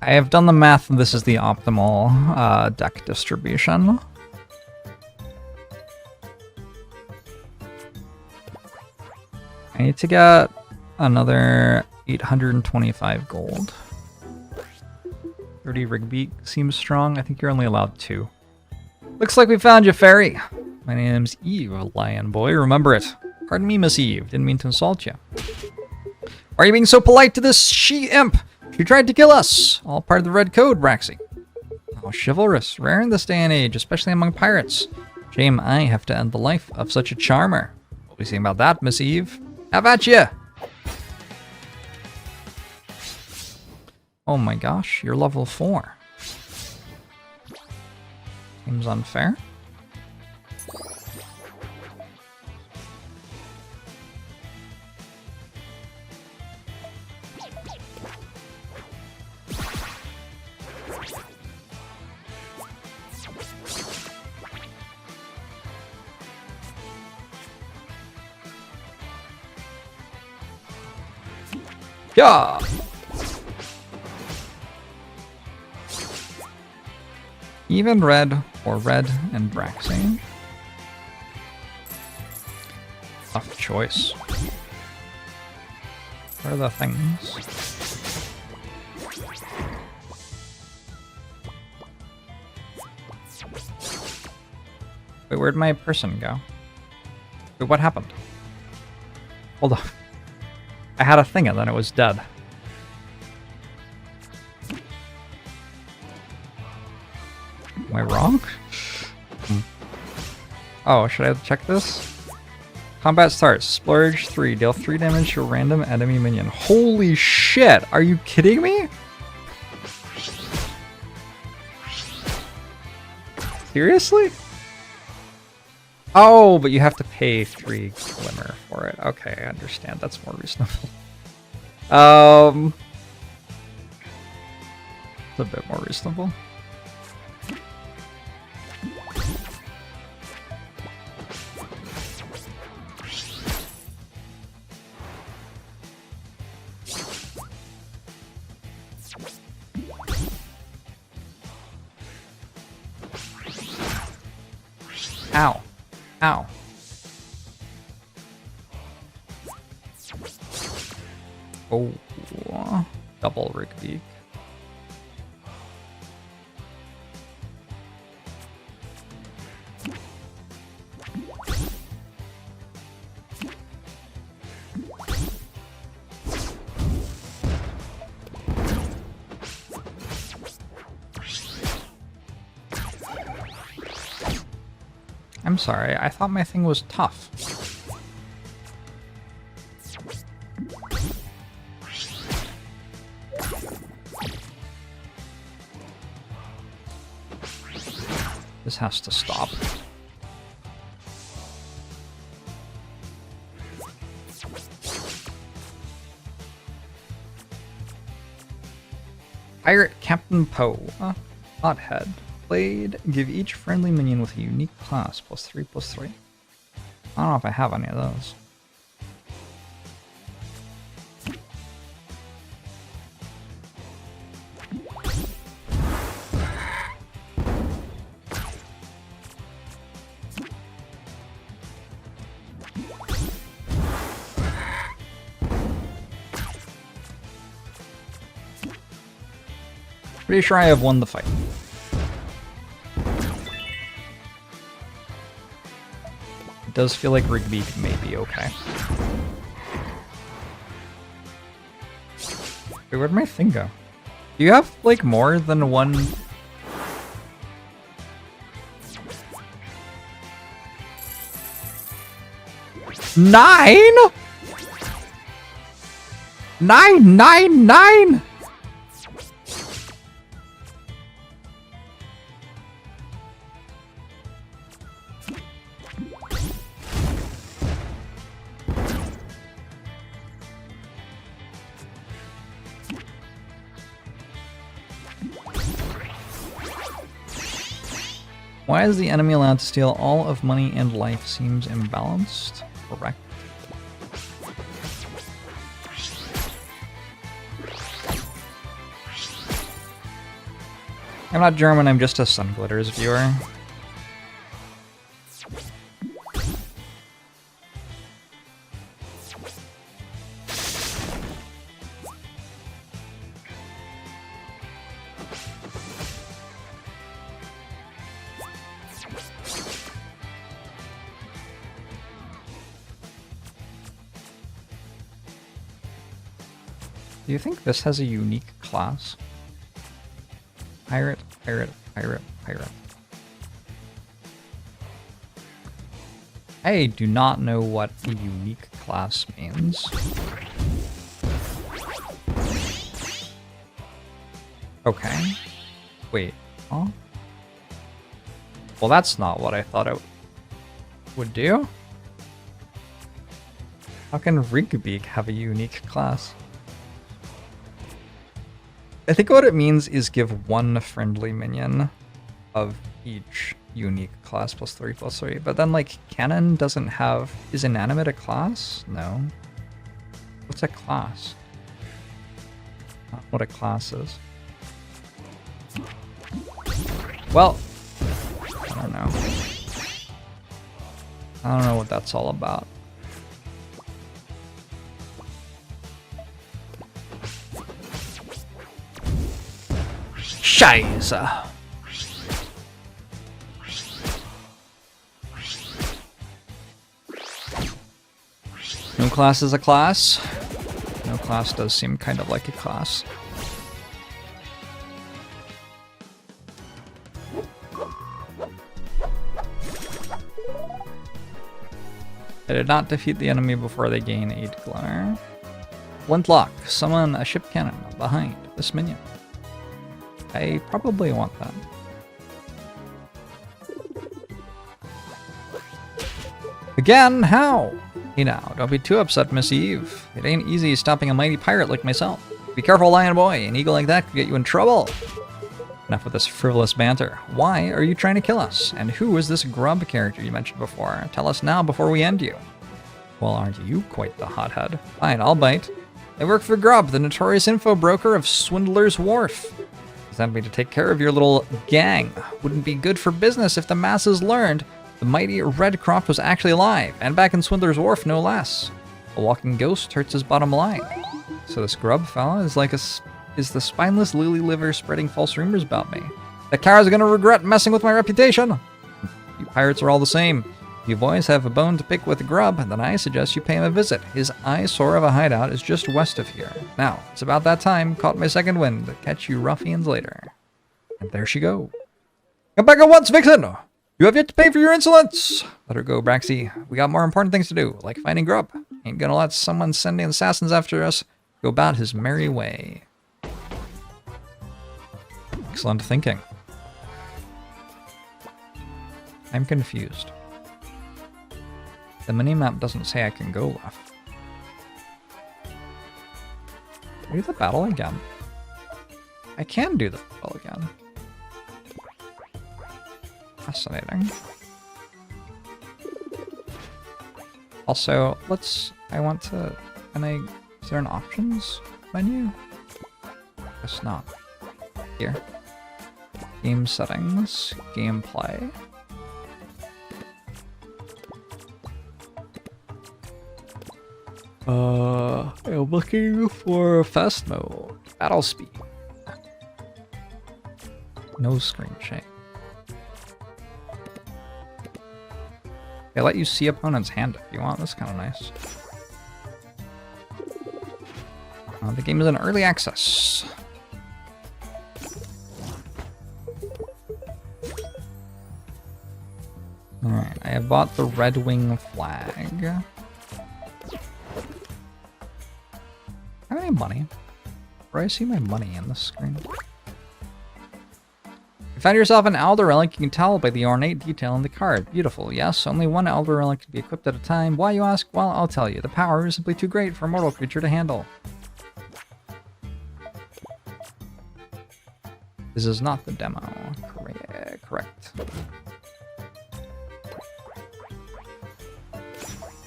I have done the math and this is the optimal deck distribution. I need to get another 825 gold. 30 Rigby seems strong. I think you're only allowed 2. Looks like we found you, Fairy. My name's Eve, Lion Boy. Remember it. Pardon me, Miss Eve. Didn't mean to insult you. Why are you being so polite to this she-imp? She tried to kill us. All part of the red code, Braxy. Oh, chivalrous. Rare in this day and age, especially among pirates. Shame I have to end the life of such a charmer. What do you say about that, Miss Eve? Have at ya! Oh my gosh, you're level 4. Seems unfair. Yeah. Even red or red and Braxy. Tough choice. What are the things? Wait, where'd my person go? Wait, what happened? Hold on. I had a thing and then it was dead. Am I wrong? Oh, should I check this? Combat starts. Splurge 3. Deal 3 damage to a random enemy minion. Holy shit! Are you kidding me? Seriously? Oh, but you have to pay 3 glimmer for it. Okay, I understand. That's more reasonable. It's a bit more reasonable. Ow. Ow. Oh. Double Rigby. I'm sorry, I thought my thing was tough. This has to stop. Pirate Captain Poe. Hothead. Blade. Give each friendly minion with a unique class. +3/+3. I don't know if I have any of those. Pretty sure I have won the fight. It does feel like Rigby may be okay. Wait, where'd my thing go? Do you have, like, more than one? Nine? 999? Why is the enemy allowed to steal all of money and life? Seems imbalanced. Correct. I'm not German, I'm just a Sun Glitters viewer. Do you think this has a unique class? Pirate, pirate, pirate, pirate. I do not know what a unique class means. Okay. Wait, huh? Well, that's not what I thought it would do. How can Rigby have a unique class? I think what it means is give one friendly minion of each unique class +3/+3. But then, like, Cannon doesn't have... Is Inanimate a class? No. What's a class? Not what a class is. Well, I don't know. I don't know what that's all about. Scheiße. No class is a class. No class does seem kind of like a class. I did not defeat the enemy before they gain 8 glimmer. Flintlock. Summon a ship cannon behind this minion. I probably want that. Again? How? Hey now, don't be too upset, Miss Eve. It ain't easy stopping a mighty pirate like myself. Be careful, lion boy. An eagle like that could get you in trouble. Enough with this frivolous banter. Why are you trying to kill us? And who is this grub character you mentioned before? Tell us now before we end you. Well, aren't you quite the hothead? Fine, I'll bite. I work for Grub, the notorious info broker of Swindler's Wharf. You sent me to take care of your little gang. Wouldn't be good for business if the masses learned the mighty Red Croft was actually alive, and back in Swindler's Wharf, no less. A walking ghost hurts his bottom line. So this Grub fella is like is the spineless lily liver spreading false rumors about me. The Kara's gonna regret messing with my reputation. You pirates are all the same. If you boys have a bone to pick with Grub, then I suggest you pay him a visit. His eyesore of a hideout is just west of here. Now, it's about that time. Caught my second wind. Catch you ruffians later. And there she go. Come back at once, Vixen! You have yet to pay for your insolence! Let her go, Braxy. We got more important things to do, like finding Grub. Ain't gonna let someone sending assassins after us go about his merry way. Excellent thinking. I'm confused. The minimap doesn't say I can go left. Do the battle again. I can do the battle again. Fascinating. Also, is there an options menu? Guess not. Here. Game settings, gameplay. I'm looking for fast mode. Battle speed. No screen shake. They let you see opponent's hand if you want. That's kind of nice. The game is in early access. Alright, I have bought the Red Wing flag. Have any money? Where do I see my money in this screen? You found yourself an Elder Relic, you can tell by the ornate detail in the card. Beautiful, yes, only one Elder Relic can be equipped at a time. Why, you ask? Well, I'll tell you. The power is simply too great for a mortal creature to handle. This is not the demo. Correct.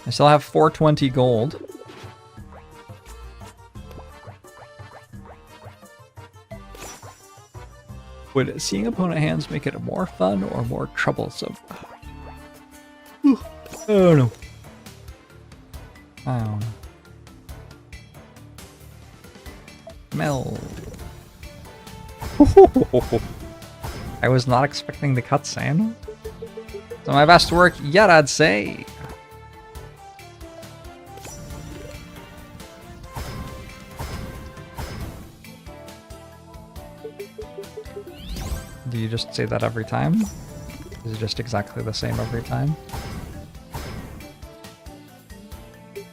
I still have 420 gold. Would seeing opponent hands make it more fun or more troublesome? I don't know. Mel. I was not expecting the cutscene. So my best work yet, I'd say. Do you just say that every time? Is it just exactly the same every time?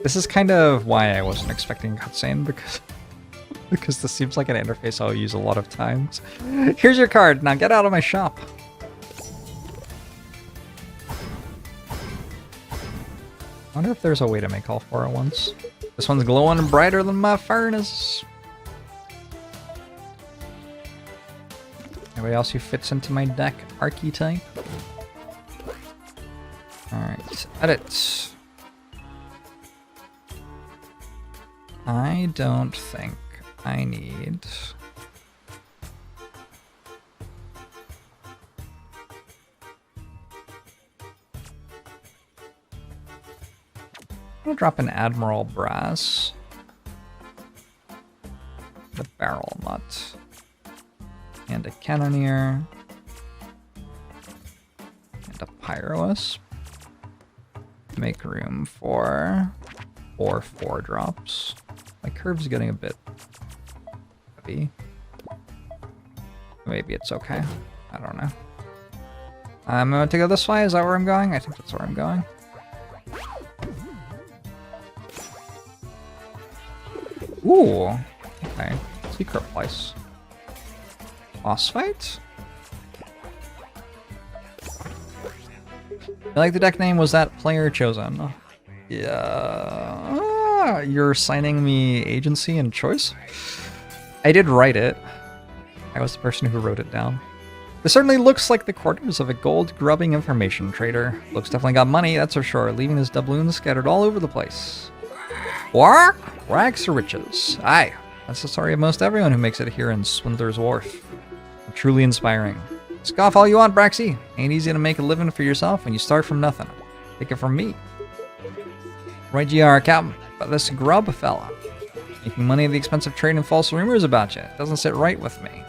This is kind of why I wasn't expecting a cutscene, because this seems like an interface I'll use a lot of times. Here's your card, now get out of my shop. I wonder if there's a way to make all 4 at once. This one's glowing brighter than my furnace. Anybody else who fits into my deck archetype? Alright, edit. I don't think I need... I'm gonna drop an Admiral Brass. The Barrel Nut. And a Cannoneer. And a Pyrowisp. Make room for or 4 drops. My curve's getting a bit heavy. Maybe it's okay. I don't know. I'm going to go this way. Is that where I'm going? I think that's where I'm going. Ooh. Okay. Secret place. Boss fight? I like the deck name. Was that player chosen? Yeah. You're assigning me agency and choice? I did write it. I was the person who wrote it down. This certainly looks like the quarters of a gold-grubbing information trader. Looks definitely got money, that's for sure, leaving his doubloons scattered all over the place. What? Rags to riches. Aye, that's the story of most everyone who makes it here in Swindler's Wharf. Truly inspiring. Scoff all you want, Braxy. Ain't easy to make a living for yourself when you start from nothing. Take it from me. Right, GR, Captain. But this grub fella. Making money at the expense of trading false rumors about you. It doesn't sit right with me.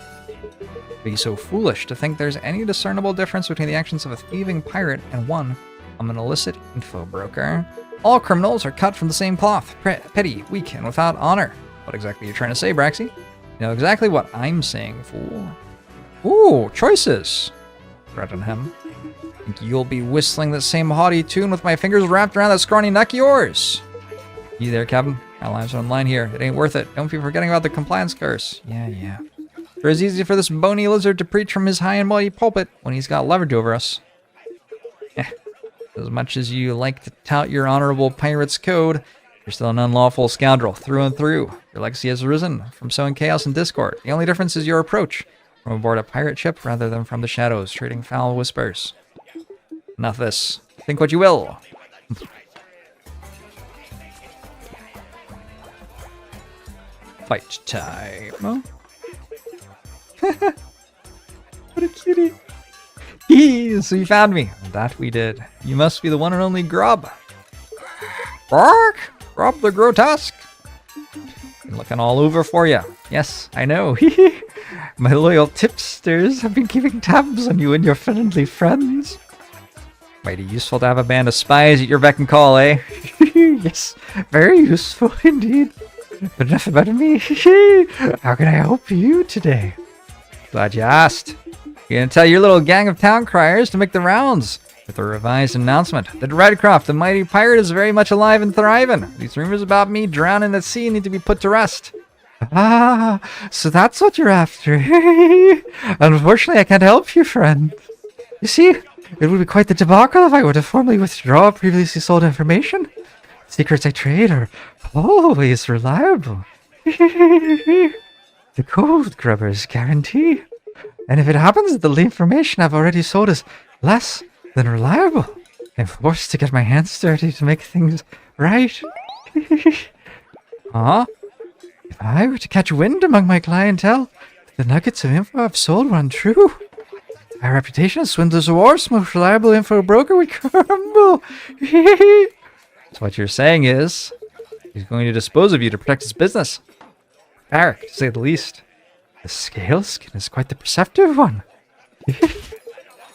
Be so foolish to think there's any discernible difference between the actions of a thieving pirate and one of an illicit info broker. All criminals are cut from the same cloth. Petty, weak, and without honor. What exactly are you trying to say, Braxy? You know exactly what I'm saying, fool. Ooh, choices. Threaten him. Think you'll be whistling that same haughty tune with my fingers wrapped around that scrawny neck of yours? You there, Captain? Our lives are on the line here. It ain't worth it. Don't be forgetting about the compliance curse. Yeah. It's as easy for this bony lizard to preach from his high and mighty pulpit when he's got leverage over us. As much as you like to tout your honorable pirate's code, you're still an unlawful scoundrel through and through. Your legacy has arisen from sowing chaos and discord. The only difference is your approach, from aboard a pirate ship rather than from the shadows, trading foul whispers. Enough of this. Think what you will. Fight time. What a cutie. So you found me. That we did. You must be the one and only Grub. Bark! Grub the Grotesque. Been looking all over for you. Yes, I know. My loyal tipsters have been keeping tabs on you and your friendly friends. Mighty useful to have a band of spies at your beck and call, eh? Yes, very useful indeed. But enough about me. How can I help you today? Glad you asked. You're gonna tell your little gang of town criers to make the rounds with a revised announcement that Redcroft, the mighty pirate, is very much alive and thriving. These rumors about me drowning at sea need to be put to rest. Ah, so that's what you're after. Unfortunately, I can't help you, friend. You see, it would be quite the debacle if I were to formally withdraw previously sold information. Secrets I trade are always reliable. The gold grubber's guarantee. And if it happens that the information I've already sold is less than reliable, I'm forced to get my hands dirty to make things right. Huh? If I were to catch wind among my clientele, the nuggets of info I've sold were untrue. My reputation as Swindler's Wharf's most reliable info broker would crumble. So what you're saying is, he's going to dispose of you to protect his business. Barrack, to say the least. The scale skin is quite the perceptive one.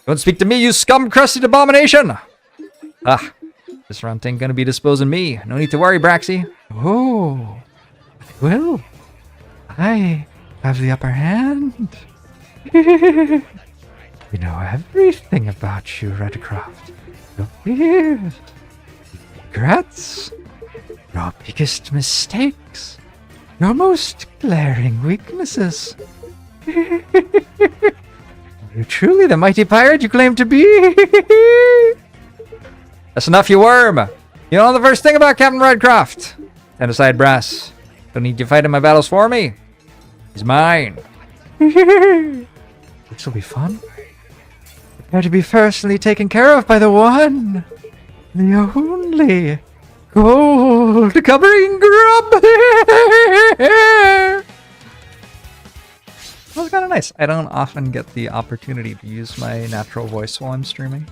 Don't speak to me, you scum-crusted abomination! Ah, this runt ain't gonna be disposing me. No need to worry, Braxy. Oh, well, I have the upper hand. We know everything about you, Redcroft. Your fears, regrets, your biggest mistakes. Your most glaring weaknesses. Are you truly the mighty pirate you claim to be? That's enough, you worm. You know the first thing about Captain Redcroft. Stand aside, brass. Don't need you fighting my battles for me. He's mine. This will be fun. Prepare to be personally taken care of by the one, the only, gold covering grub. That was kind of nice. I don't often get the opportunity to use my natural voice while I'm streaming.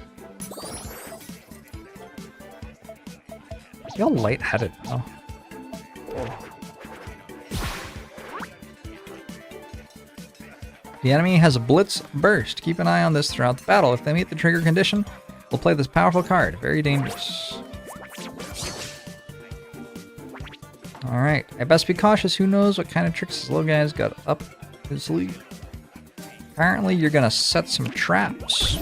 I feel lightheaded now. The enemy has a Blitz burst. Keep an eye on this throughout the battle. If they meet the trigger condition, we'll play this powerful card. Very dangerous. Alright, I best be cautious. Who knows what kind of tricks this little guy's got up his sleeve. Apparently you're gonna set some traps.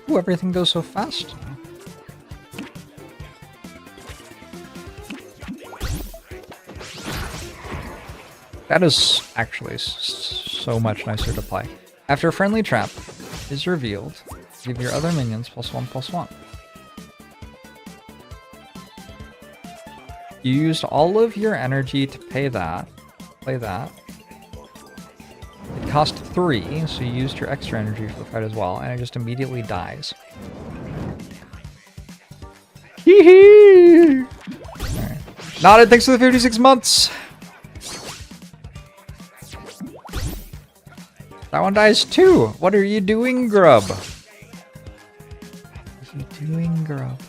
Ooh, everything goes so fast. That is actually so much nicer to play. After a friendly trap is revealed, give your other minions +1/+1. You used all of your energy to play that. It cost 3, so you used your extra energy for the fight as well, and it just immediately dies. Hee-hee! Alright. Nodded, thanks for the 56 months! That one dies too! What are you doing, grub? What are you doing, grub?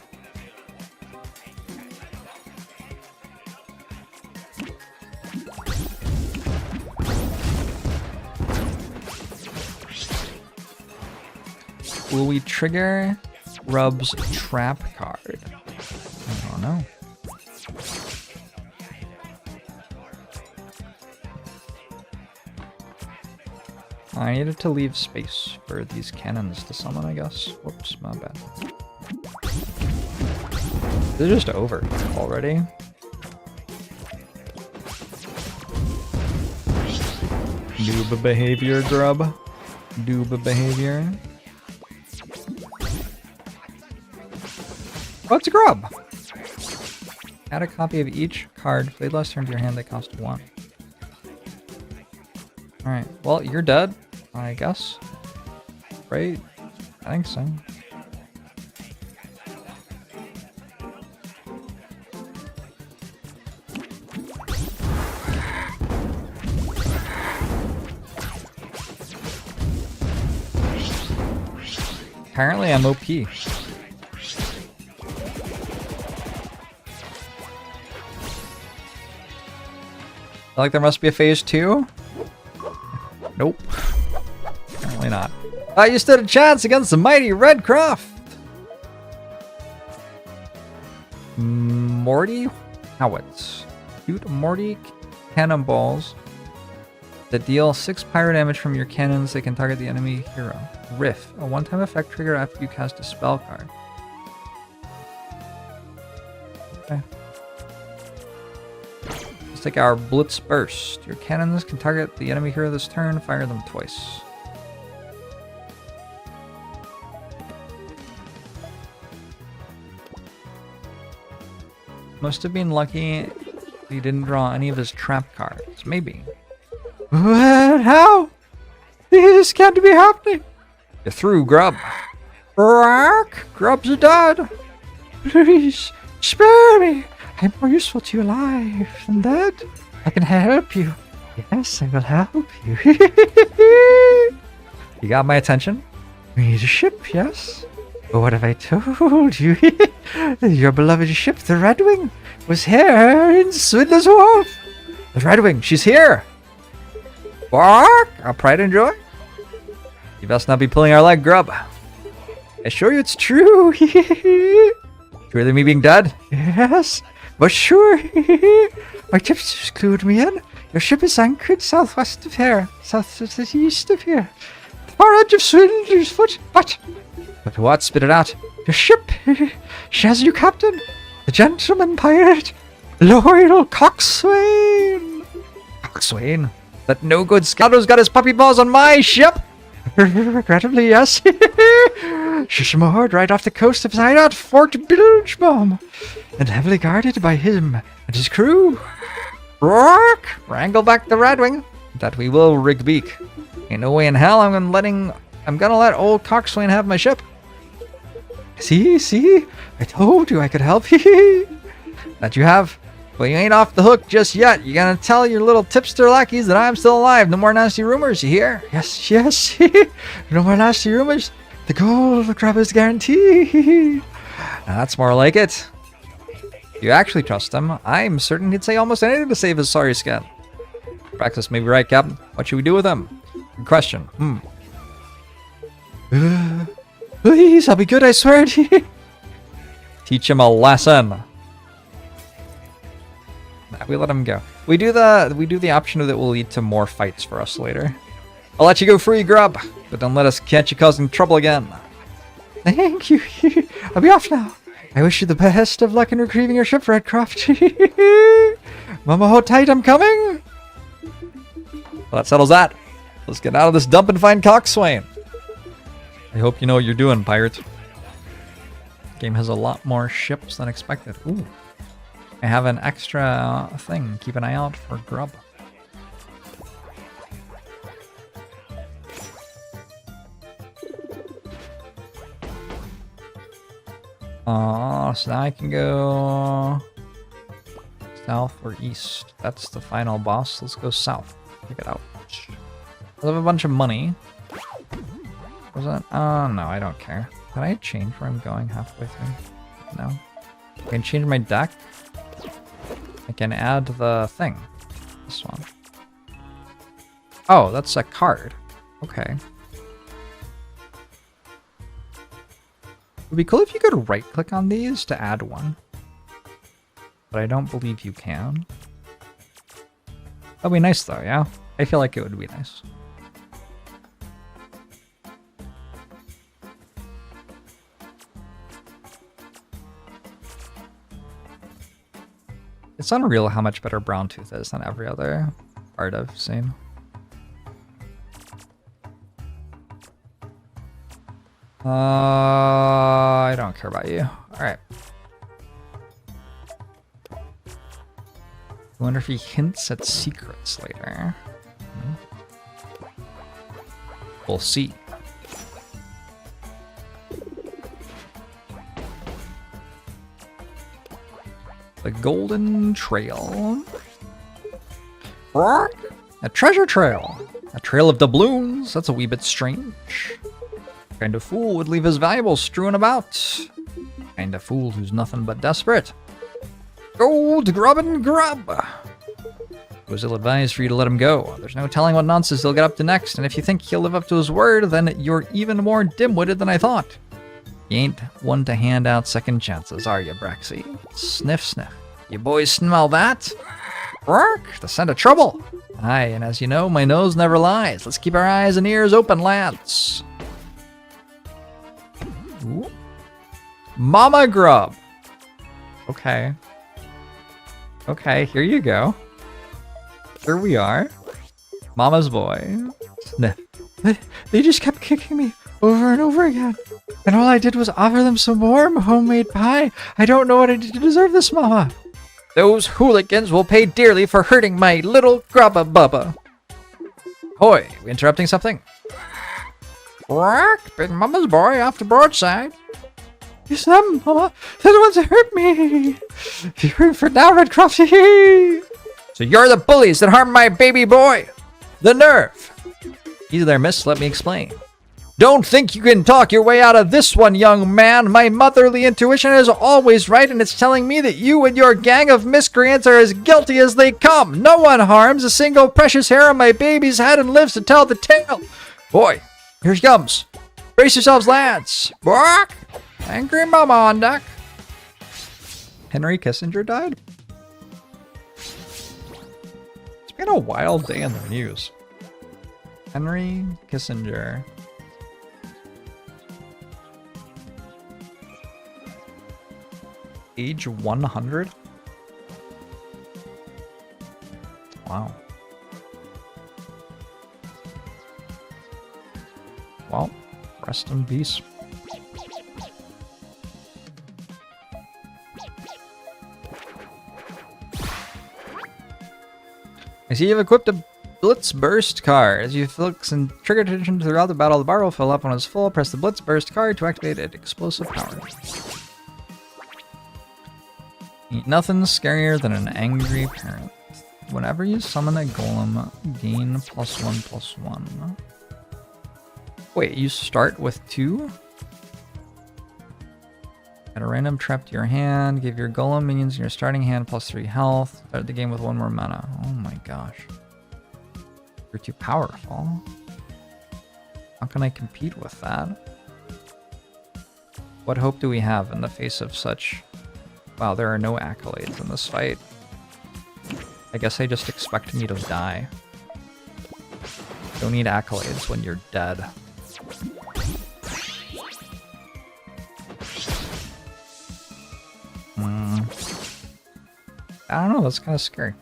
Will we trigger Rub's trap card? I don't know. I needed to leave space for these cannons to summon, I guess. Whoops, my bad. They're just over already. Noob behavior, grub. Noob behavior. What's a grub? Add a copy of each card played last turn to your hand that cost 1. Alright, well, you're dead, I guess. Right? I think so. Apparently I'm OP. I feel like there must be a phase 2? Nope. Apparently not. Thought you stood a chance against the mighty Red Croft! Morty Howitz. Shoot Morty cannonballs that deal 6 pyro damage from your cannons. They can target the enemy hero. Riff. A one-time effect trigger after you cast a spell card. Okay. Let's take our Blitz Burst. Your cannons can target the enemy hero this turn. Fire them twice. Must have been lucky he didn't draw any of his trap cards. Maybe. What? How? This can't be happening. You're through, Grub. Rock! Grub's dead. Please, spare me. I'm more useful to you alive than dead. I can help you. Yes, I will help you. You got my attention? We need a ship, yes? But what have I told you? Your beloved ship, the Red Wing, was here in Swindler's Wharf. The Red Wing, she's here. Bark! Our pride and joy. You best not be pulling our leg, Grub. I assure you it's true. Sure than me being dead? Yes, but sure. My tips just clued me in. Your ship is anchored southwest of here. Southeast of here. The far edge of Swindler's Foot. But what? Spit it out. Your ship. She has a new captain. The gentleman pirate. Loyal Coxswain. Coxswain? That no good Scato's got his puppy paws on my ship. Regrettably, yes. She's moored right off the coast of his hideout, Fort Bilgebaum, and heavily guarded by him and his crew. Rock! Wrangle back the Red Wing. That we will, Rigbeak. Ain't no way in hell I'm gonna let old Coxswain have my ship. See? I told you I could help you. That you have. But you ain't off the hook just yet. You gotta tell your little tipster lackeys that I'm still alive. No more nasty rumors, you hear? Yes. No more nasty rumors. The gold grab is guaranteed. Now that's more like it. You actually trust him. I'm certain he'd say almost anything to save his sorry scat. Praxis may be right, Captain. What should we do with him? Good question. Please, I'll be good, I swear to you. Teach him a lesson. Nah, we let him go. We do the option that will lead to more fights for us later. I'll let you go free, grub, but don't let us catch you causing trouble again. Thank you. I'll be off now. I wish you the best of luck in retrieving your ship, Red Croft. Mama, hold tight, I'm coming. Well, that settles that. Let's get out of this dump and find Coxswain. I hope you know what you're doing, pirate. Game has a lot more ships than expected. Ooh. I have an extra thing. Keep an eye out for grub. So now I can go south or east. That's the final boss. Let's go south. Check it out. I have a bunch of money. Was that? No, I don't care. Can I change where I'm going halfway through? No. I can change my deck. I can add the thing. This one. Oh, that's a card. Okay. It would be cool if you could right-click on these to add one. But I don't believe you can. That'd be nice though, yeah? I feel like it would be nice. It's unreal how much better Brown Tooth is than every other art I've seen. I don't care about you. Alright. I wonder if he hints at secrets later. We'll see. The Golden Trail. A treasure trail. A trail of doubloons. That's a wee bit strange. Kind of fool would leave his valuables strewn about. Kind of fool who's nothing but desperate. Gold, grub and grub. It was ill-advised for you to let him go. There's no telling what nonsense he'll get up to next, and if you think he'll live up to his word, then you're even more dim-witted than I thought. You ain't one to hand out second chances, are you, Braxy? Sniff, sniff. You boys smell that? Bark, the scent of trouble. Aye, and as you know, my nose never lies. Let's keep our eyes and ears open, lads. Ooh. Mama Grub. Okay. Okay, here you go. Here we are. Mama's boy. Sniff. They just kept kicking me over and over again. And all I did was offer them some more homemade pie. I don't know what I did to deserve this, Mama. Those hooligans will pay dearly for hurting my little grubba bubba. Hoy, we interrupting something? Rock, Big Mama's boy off the broadside. It's them, Mama. They're the ones that hurt me. You're in for now, Red Croft. So you're the bullies that harmed my baby boy. The nerve. Easy there, miss. Let me explain. Don't think you can talk your way out of this one, young man. My motherly intuition is always right, and it's telling me that you and your gang of miscreants are as guilty as they come. No one harms a single precious hair on my baby's head and lives to tell the tale. Boy, here she comes. Brace yourselves, lads. Bark! Angry Mama on deck. Henry Kissinger died? It's been a wild day in the news. Henry Kissinger. Age 100? Wow. Well, rest in peace. I see you've equipped a Blitz Burst card. As you focus and trigger attention throughout the battle, the bar will fill up when it's full. Press the Blitz Burst card to activate its explosive power. Ain't nothing scarier than an angry parent. Whenever you summon a golem, gain +1/+1. Wait, you start with 2? Add a random trap to your hand. Give your golem minions in your starting hand +3 health. Start the game with 1 more mana. Oh my gosh. You're too powerful. How can I compete with that? What hope do we have in the face of such... Wow, there are no accolades in this fight. I guess they just expect me to die. Don't need accolades when you're dead. I don't know, that's kind of scary.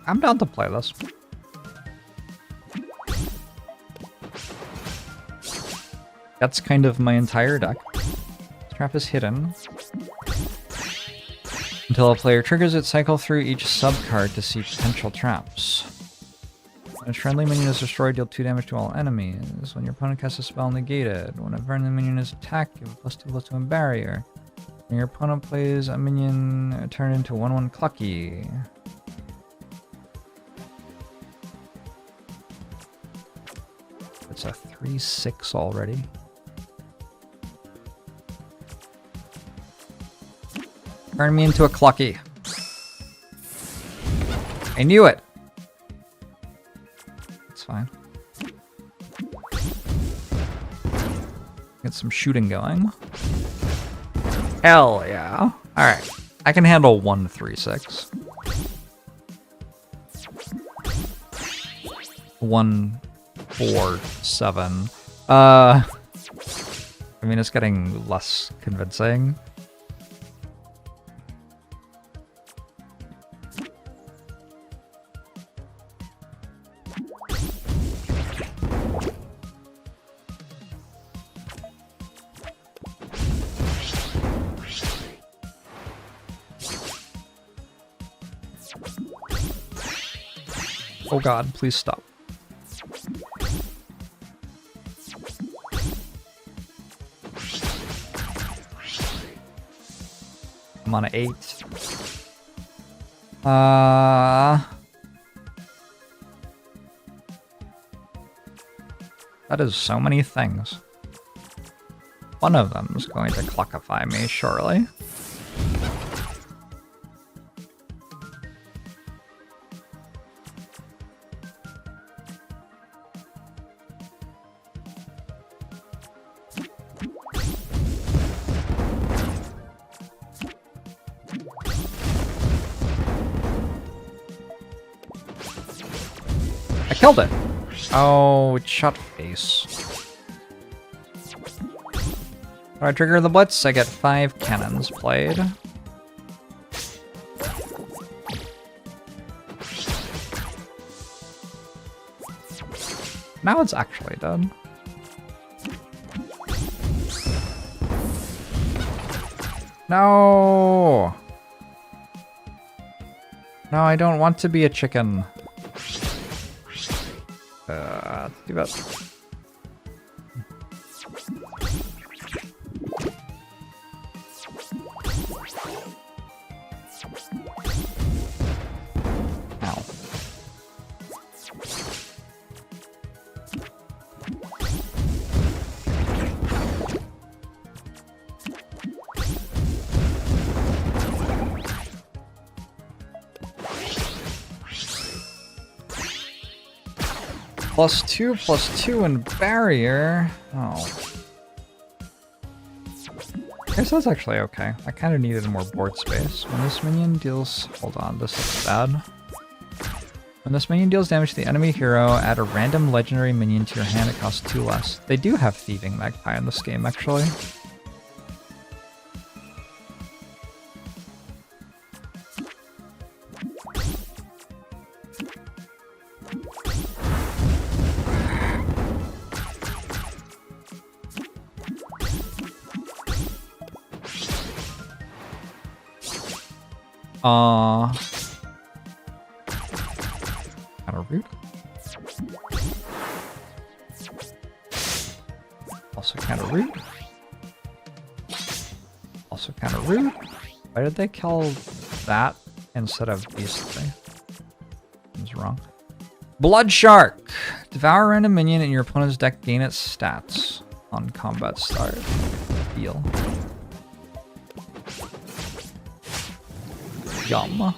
I'm down to play this. That's kind of my entire deck. This trap is hidden. Until a player triggers it, cycle through each sub-card to see potential traps. When a friendly minion is destroyed, deal 2 damage to all enemies. When your opponent casts a spell, negate it. When a friendly minion is attacked, give a +2/+2 and barrier. When your opponent plays a minion, turn into 1/1 Clucky. It's a 3/6 already. Turn me into a Clucky. I knew it! It's fine. Get some shooting going. Hell yeah. Alright. I can handle 1 3/6. 1 4 7. I mean, it's getting less convincing. Oh god, please stop. I'm on an 8. That is so many things. One of them is going to cluckify me, surely. Killed it. Oh, it shot face. When I trigger the Blitz, I get 5 cannons played. Now it's actually done. No! No, I don't want to be a chicken. Too bad. Ow. +2/+2 and barrier. Oh. I guess that's actually okay. I kind of needed more board space. When this minion deals... Hold on, this looks bad. When this minion deals damage to the enemy hero, add a random legendary minion to your hand. It costs 2 less. They do have Thieving Magpie in this game, actually. Kind of rude. Also kind of rude. Also kind of rude. Why did they kill that instead of these three? That's wrong. Blood Shark. Devour a random minion in your opponent's deck. Gain its stats on combat start. Deal. Yum.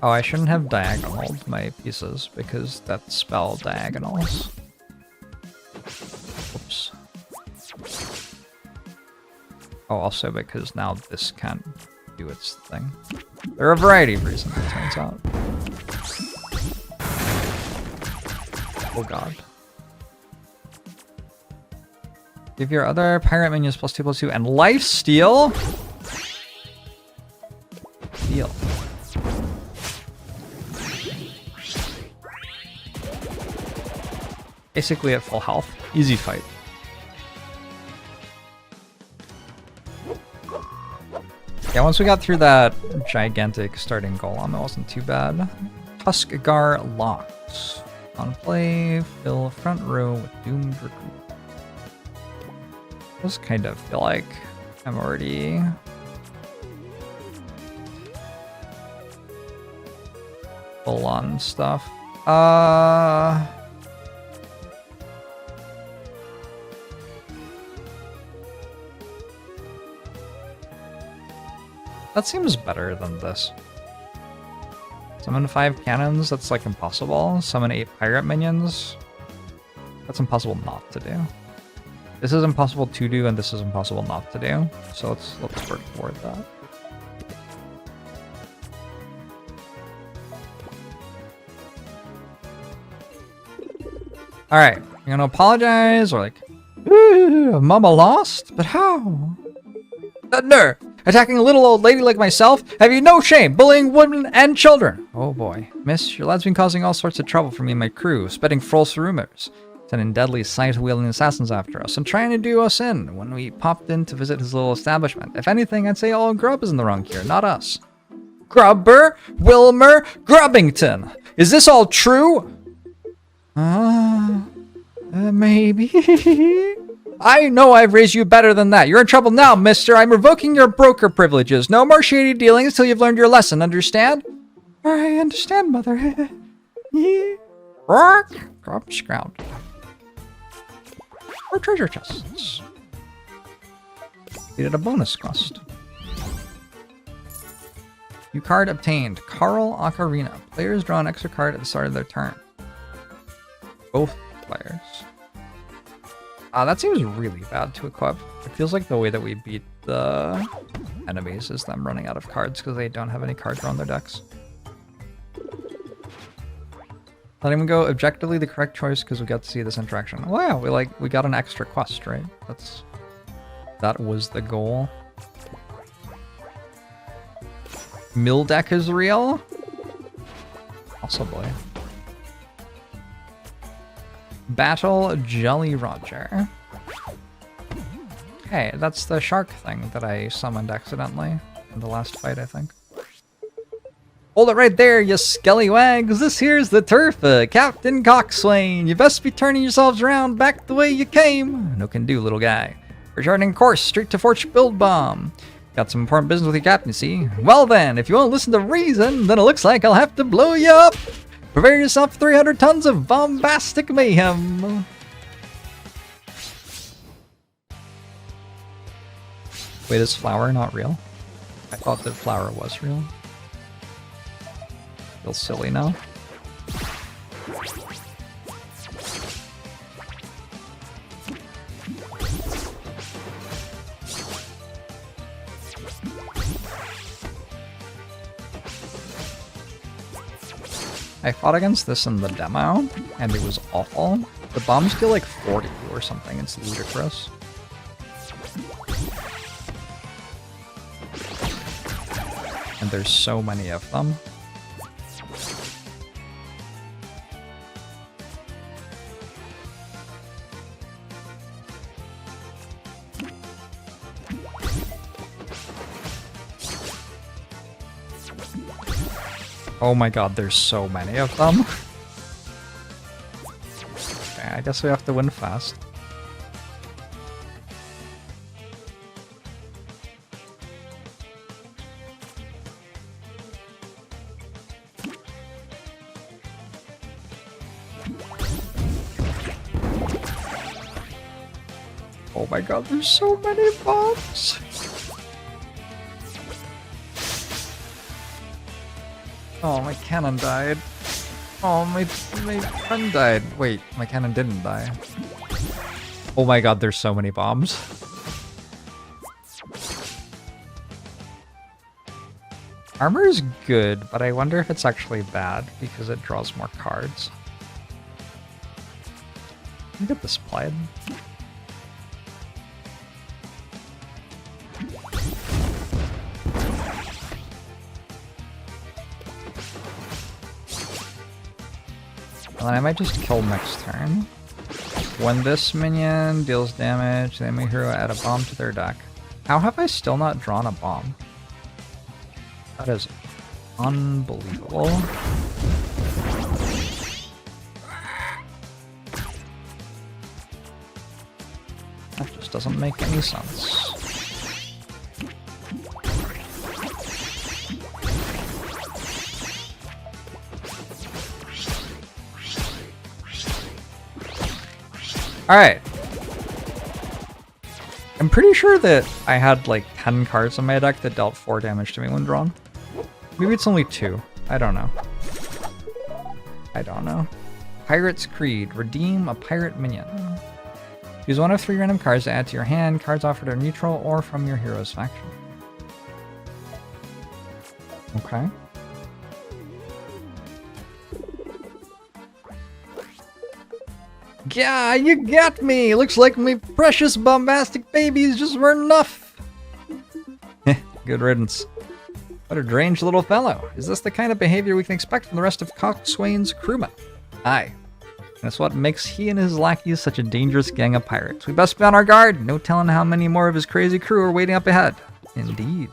Oh, I shouldn't have diagonaled my pieces because that spell diagonals. Whoops. Oh, also because now this can't do its thing. There are a variety of reasons, it turns out. Oh god. Give your other pirate minions +2/+2 and life steal. Steal. Basically at full health. Easy fight. Yeah, once we got through that gigantic starting golem, it wasn't too bad. Tuskgar locks. On play, fill front row with doomed recruit. I just kind of feel like I'm already full on stuff. That seems better than this. Summon 5 cannons, that's like impossible. Summon 8 pirate minions. That's impossible not to do. This is impossible to do, and this is impossible not to do. So let's work toward that. Alright, you're gonna apologize or like, Mama lost? But how? That nerve! Attacking a little old lady like myself? Have you no shame? Bullying women and children? Oh boy. Miss, your lad's been causing all sorts of trouble for me and my crew, spreading false rumors, sending deadly sight-wielding assassins after us, and trying to do us in when we popped in to visit his little establishment. If anything, I'd say all Grub is in the wrong here, not us. Grubber? Wilmer? Grubbington? Is this all true? Maybe... I know I've raised you better than that. You're in trouble now, mister. I'm revoking your broker privileges. No more shady dealings till you've learned your lesson, understand? I understand, mother. Yeah. Drop scround. Or treasure chests. Needed a bonus quest. New card obtained. Carl Ocarina. Players draw an extra card at the start of their turn. Both players. That seems really bad to equip. It feels like the way that we beat the enemies is them running out of cards because they don't have any cards around their decks. Letting them go objectively the correct choice because we got to see this interaction. Oh yeah, we got an extra quest, right? That was the goal. Mill deck is real? Possibly. Battle Jolly Roger. Okay, that's the shark thing that I summoned accidentally in the last fight, I think. Hold it right there, you skellywags! This here's the turf, Captain Coxswain! You best be turning yourselves around back the way you came! No can do, little guy. We're charting course straight to Fort Build Bomb. Got some important business with your captain, see? Well then, if you won't listen to reason, then it looks like I'll have to blow you up! Prepare yourself for 300 tons of bombastic mayhem! Wait, is flour not real? I thought that flour was real. Feels silly now. I fought against this in the demo, and it was awful. The bombs deal like 40 or something, it's ludicrous. And there's so many of them. Oh my god, there's so many of them. Okay, I guess we have to win fast. Oh my god, there's so many bombs. Oh, my cannon died. Oh, my friend died. Wait, my cannon didn't die. Oh my god, there's so many bombs. Armor is good, but I wonder if it's actually bad because it draws more cards. Let me get this played. And then I might just kill next turn. When this minion deals damage, the enemy hero add a bomb to their deck. How have I still not drawn a bomb? That is unbelievable. That just doesn't make any sense. Alright. I'm pretty sure that I had like 10 cards in my deck that dealt 4 damage to me when drawn. Maybe it's only 2. I don't know. I don't know. Pirate's Creed. Redeem a pirate minion. Choose one of 3 random cards to add to your hand. Cards offered are neutral or from your hero's faction. Okay. Yeah, you got me! Looks like my precious bombastic babies just weren't enough! Good riddance. What a strange little fellow. Is this the kind of behavior we can expect from the rest of Coxswain's crewmen? Aye. That's what makes he and his lackeys such a dangerous gang of pirates. We best be on our guard. No telling how many more of his crazy crew are waiting up ahead. Indeed.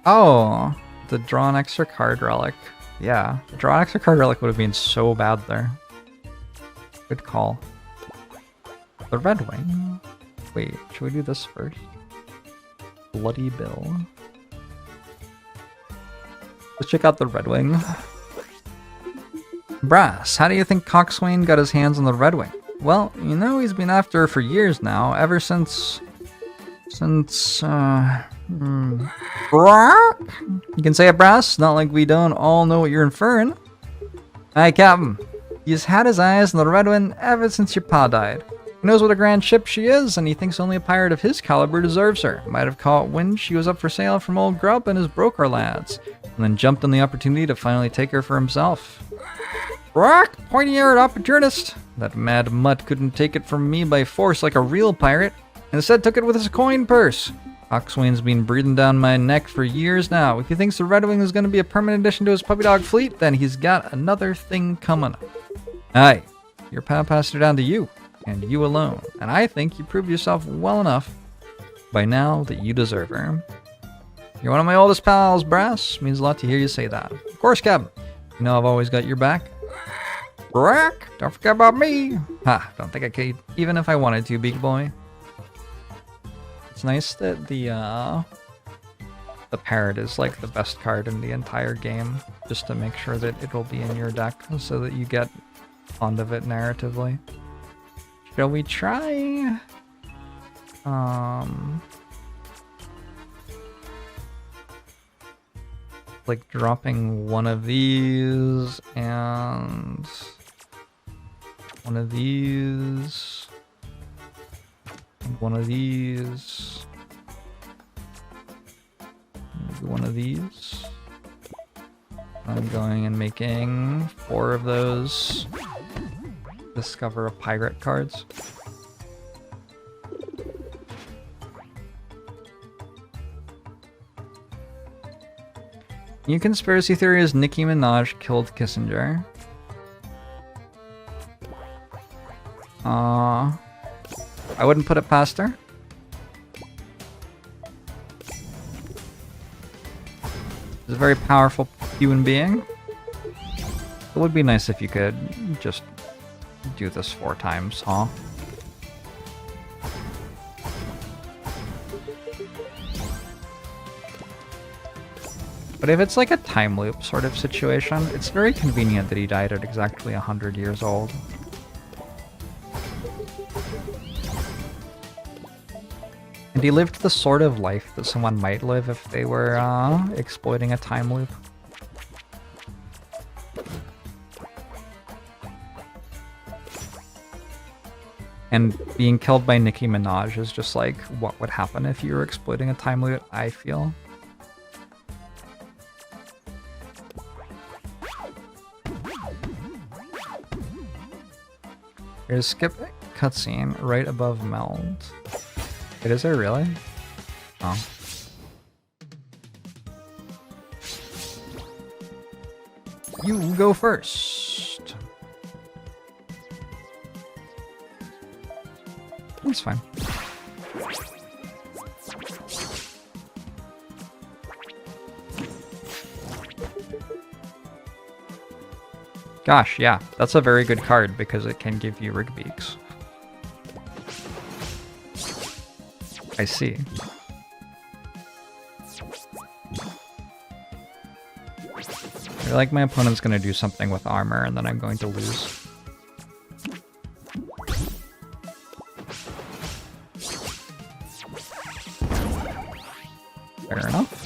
Oh, the draw an extra card relic. Yeah, the draw an extra card relic would have been so bad there. Good call. The Red Wing. Wait, should we do this first? Bloody Bill. Let's check out the Red Wing. Brass, how do you think Coxswain got his hands on the Red Wing? Well, you know he's been after her for years now, ever since... You can say it, Brass. Not like we don't all know what you're inferring. Aye, Captain. He's had his eyes on the Red Wing ever since your pa died. He knows what a grand ship she is, and he thinks only a pirate of his caliber deserves her. Might have caught wind she was up for sale from old Grub and his broker lads, and then jumped on the opportunity to finally take her for himself. Rock, pointy-eared opportunist. That mad mutt couldn't take it from me by force like a real pirate. Instead took it with his coin purse. Coxswain's been breathing down my neck for years now. If he thinks the Red Wing is going to be a permanent addition to his puppy dog fleet, then he's got another thing coming. Aye, your pal passed her down to you, and you alone. And I think you proved yourself well enough by now that you deserve her. You're one of my oldest pals, Brass. Means a lot to hear you say that. Of course, Captain. You know I've always got your back. Brack, don't forget about me. Ha, don't think I could, even if I wanted to, big boy. It's nice that the parrot is like the best card in the entire game, just to make sure that it'll be in your deck so that you get fond of it narratively. Shall we try? Like dropping one of these and one of these. One of these. Maybe one of these. I'm going and making 4 of those Discover a Pirate cards. New conspiracy theory is Nicki Minaj killed Kissinger. I wouldn't put it past her. She's a very powerful human being. It would be nice if you could just do this 4 times, huh? But if it's like a time loop sort of situation, it's very convenient that he died at exactly 100 years old. And he lived the sort of life that someone might live if they were exploiting a time loop. And being killed by Nicki Minaj is just like what would happen if you were exploiting a time loop, I feel. There's skip cutscene right above meld. Wait, is there really? Oh. You go first. That's fine. Gosh, yeah, that's a very good card because it can give you rig beaks. I see. I feel like my opponent's gonna do something with armor and then I'm going to lose. Fair enough.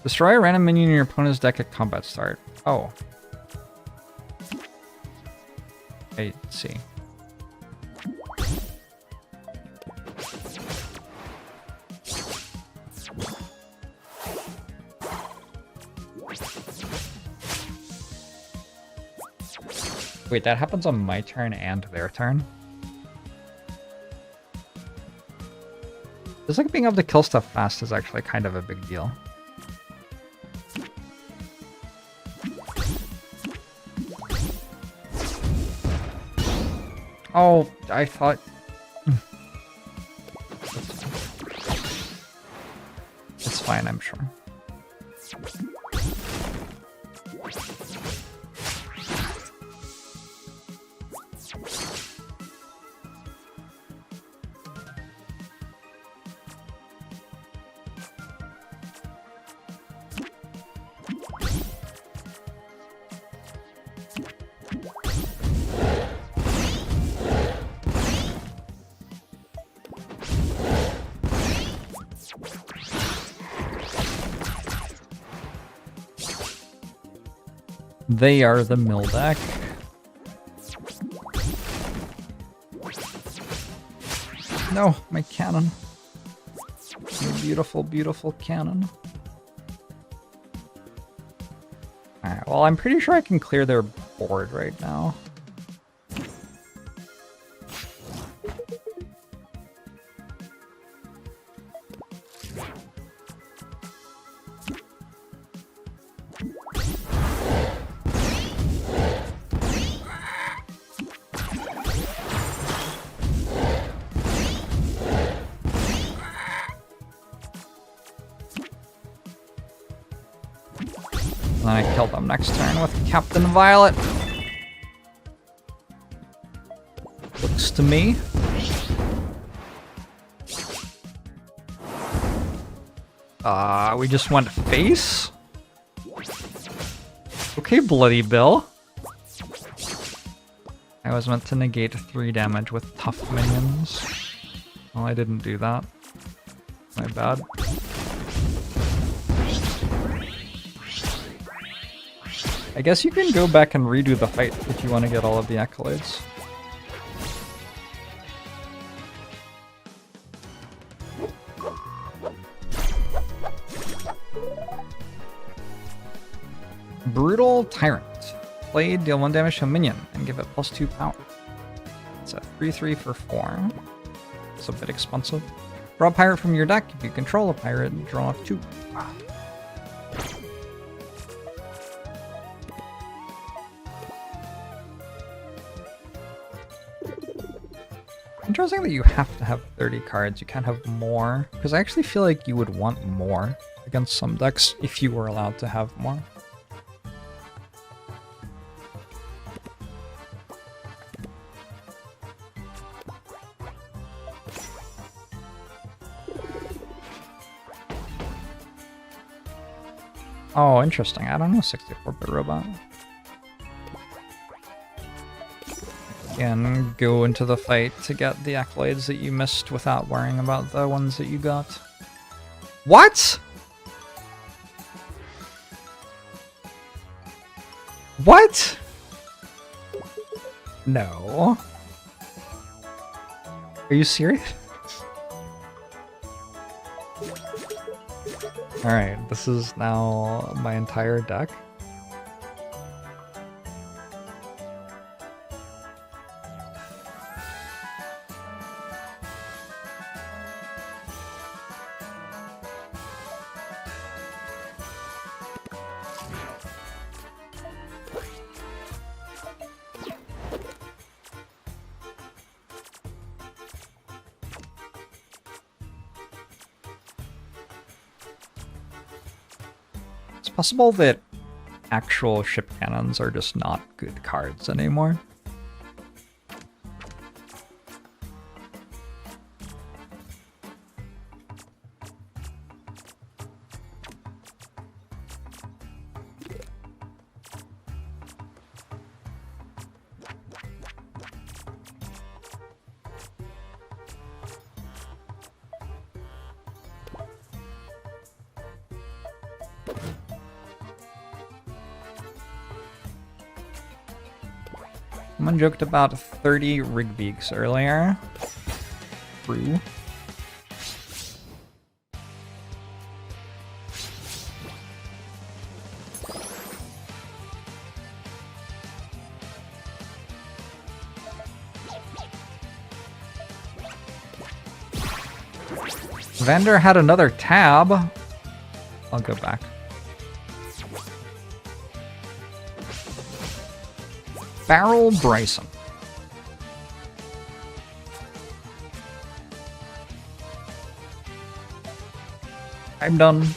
Destroy a random minion in your opponent's deck at combat start. Oh. I see. Wait, that happens on my turn and their turn? It's like being able to kill stuff fast is actually kind of a big deal. Oh, I thought... It's fine, I'm sure. They are the mill deck. No, my cannon. My beautiful, beautiful cannon. Alright, well, I'm pretty sure I can clear their board right now. And I killed them next turn with Captain Violet. Looks to me. We just went face? Okay, Bloody Bill. I was meant to negate 3 damage with tough minions. Well, I didn't do that. My bad. I guess you can go back and redo the fight if you want to get all of the accolades. Brutal Tyrant. Play, deal 1 damage to a minion, and give it +2 power. It's a 3/3 for 4. It's a bit expensive. Draw a pirate from your deck. If you control a pirate, draw 2. Interesting that you have to have 30 cards, you can't have more, because I actually feel like you would want more against some decks if you were allowed to have more. Oh, interesting. I don't know 64-bit robot. Again, go into the fight to get the accolades that you missed without worrying about the ones that you got. What? What? No. Are you serious? Alright, this is now my entire deck. Possible that actual ship cannons are just not good cards anymore. Someone joked about 30 Rigbeaks earlier. True. Vander had another tab. I'll go back. Barrel Bryson. I'm done.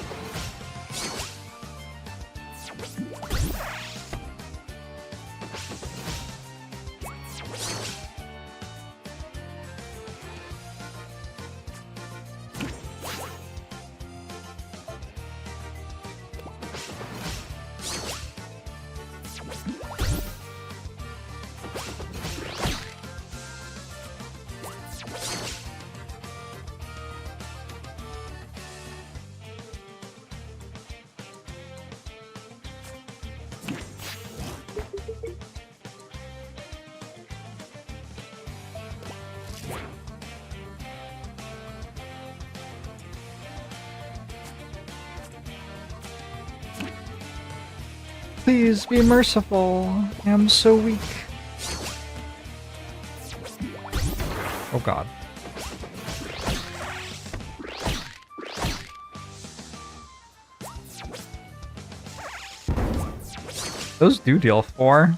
Please be merciful. I am so weak. Oh god. Those do deal 4.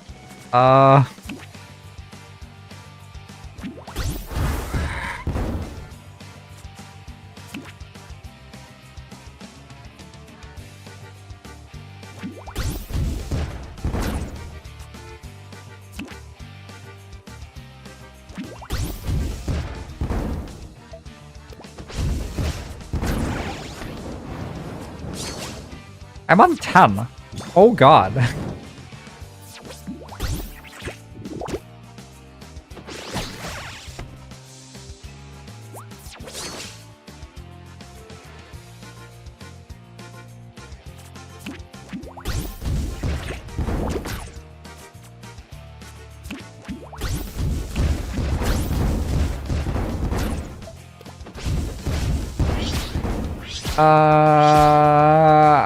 I'm on 10. Oh god.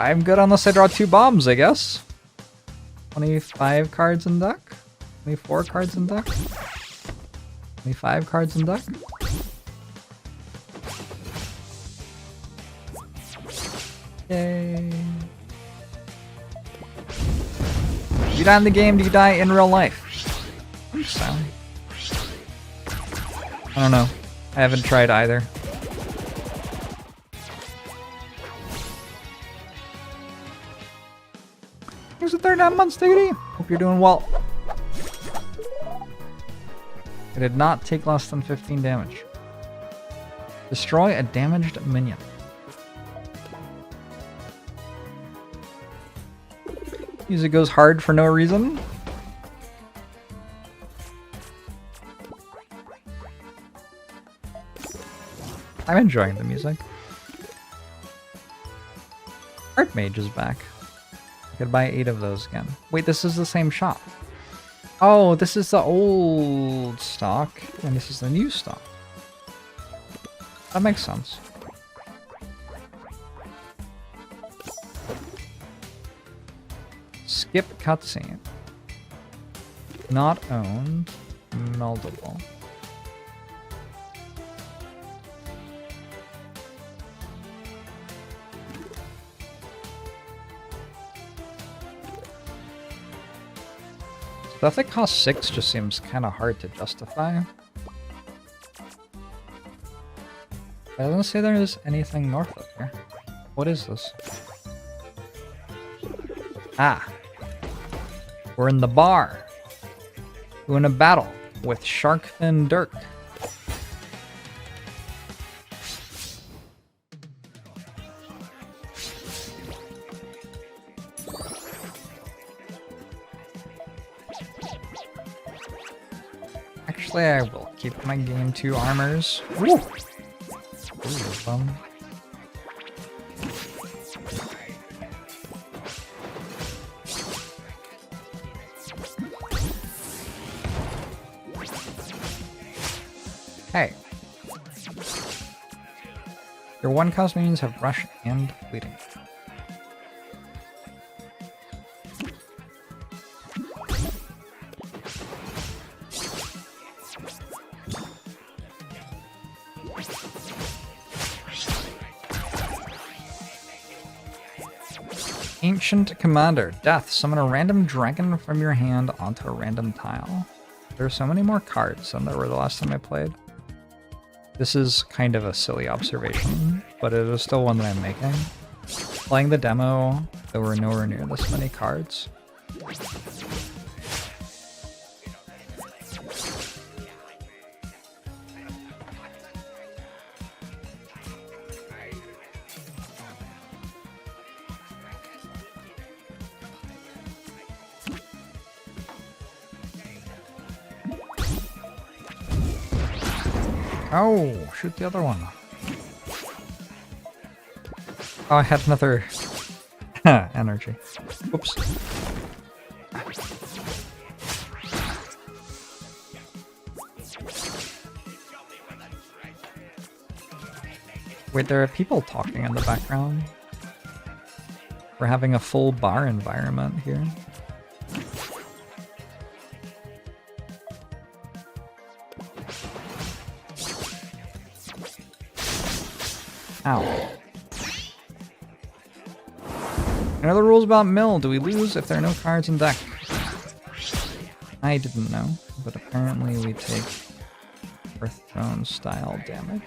I'm good unless I draw 2 bombs, I guess. 25 cards in deck? 24 cards in deck? 25 cards in deck? Yay. You die in the game, do you die in real life? So, I don't know. I haven't tried either. Here's the 39 months, diggity. Hope you're doing well. I did not take less than 15 damage. Destroy a damaged minion. Music goes hard for no reason. I'm enjoying the music. Archmage is back. I could buy 8 of those again. Wait, this is the same shop. Oh, this is the old stock, and this is the new stock. That makes sense. Skip cutscene. Not owned. Meldable. Stuff that costs 6 just seems kind of hard to justify. I don't say there's anything north of here. What is this? Ah. We're in the bar. Doing a battle with Sharkfin Dirk. Actually, I will keep my game 2 armors. Ooh. Ooh, fun. Hey. Your 1-cost minions have rush and bleeding. Ancient Commander. Death. Summon a random dragon from your hand onto a random tile. There are so many more cards than there were the last time I played. This is kind of a silly observation, but it is still one that I'm making. Playing the demo, there were nowhere near this many cards. Oh, shoot the other one. Oh, I had another energy. Oops. Wait, there are people talking in the background. We're having a full bar environment here. Ow. What are the rules about mill? Do we lose if there are no cards in deck? I didn't know, but apparently we take Earthstone style damage.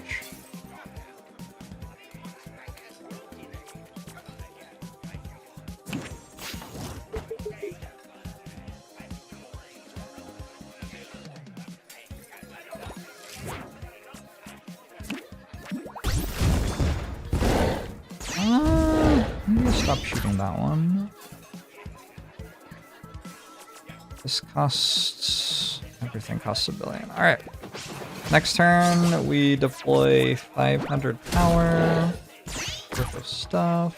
Stop shooting that one. This costs... everything costs $1 billion. Alright. Next turn, we deploy 500 power worth of stuff.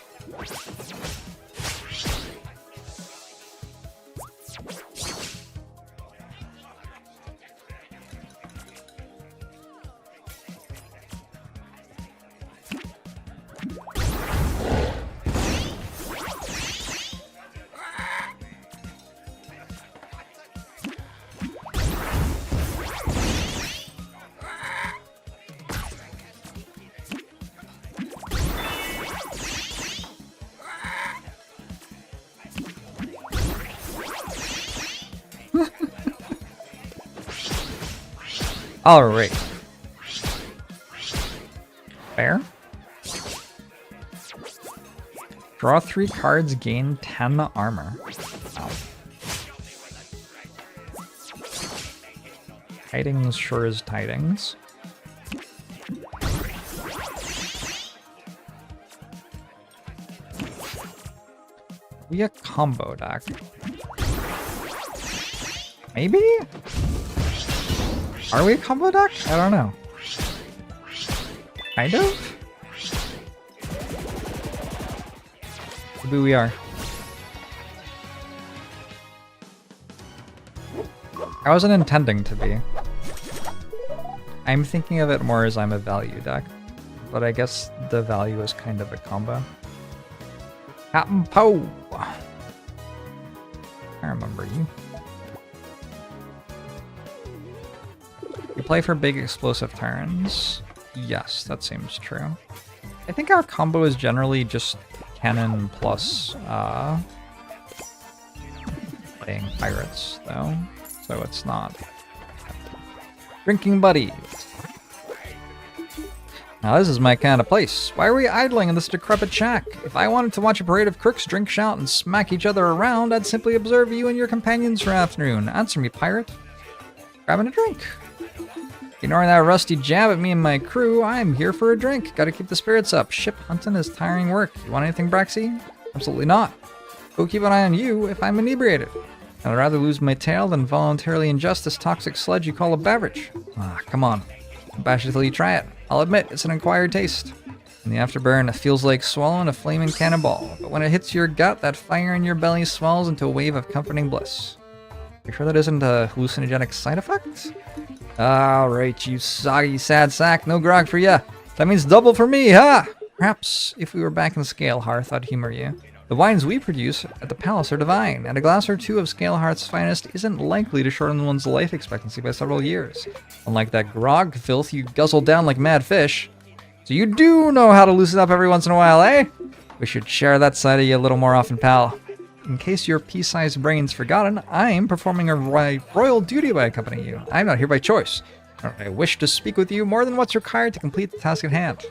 Alright. Fair. Draw 3 cards, gain 10 armor. Wow. Tidings sure is tidings. We a combo deck? Maybe? Are we a combo deck? I don't know. Kind of? Maybe we are. I wasn't intending to be. I'm thinking of it more as I'm a value deck. But I guess the value is kind of a combo. Captain Poe! I remember you. You play for big explosive turns. Yes, that seems true. I think our combo is generally just cannon plus playing pirates, though. So it's not. Drinking buddies. Now this is my kind of place. Why are we idling in this decrepit shack? If I wanted to watch a parade of crooks drink, shout, and smack each other around, I'd simply observe you and your companions for an afternoon. Answer me, pirate. Grabbing a drink. Ignoring that rusty jab at me and my crew, I'm here for a drink. Gotta keep the spirits up. Ship hunting is tiring work. You want anything, Braxy? Absolutely not. Go keep an eye on you if I'm inebriated. I'd rather lose my tail than voluntarily ingest this toxic sludge you call a beverage. Ah, come on. Don't bash it till you try it. I'll admit, it's an acquired taste. In the afterburn, it feels like swallowing a flaming cannonball. But when it hits your gut, that fire in your belly swells into a wave of comforting bliss. You sure that isn't a hallucinogenic side effect? Alright, you soggy sad sack, no grog for ya. That means double for me, huh? Perhaps if we were back in Scalehearth, I'd humor you. The wines we produce at the palace are divine, and a glass or two of Scalehearth's finest isn't likely to shorten one's life expectancy by several years. Unlike that grog filth you guzzle down like mad fish. So you do know how to loosen up every once in a while, eh? We should share that side of you a little more often, pal. In case your pea-sized brain's forgotten, I'm performing a royal duty by accompanying you. I'm not here by choice. I wish to speak with you more than what's required to complete the task at hand.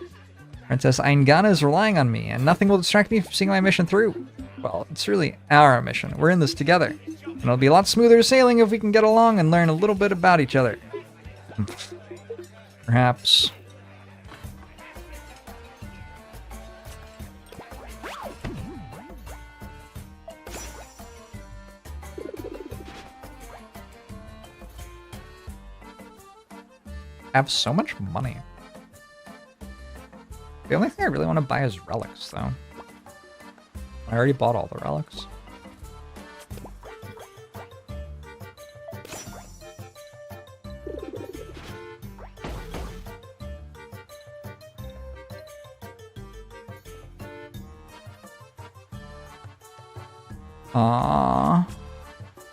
Princess Aingana is relying on me, and nothing will distract me from seeing my mission through. Well, it's really our mission. We're in this together. And it'll be a lot smoother sailing if we can get along and learn a little bit about each other. Perhaps. I have so much money. The only thing I really want to buy is relics, though. I already bought all the relics.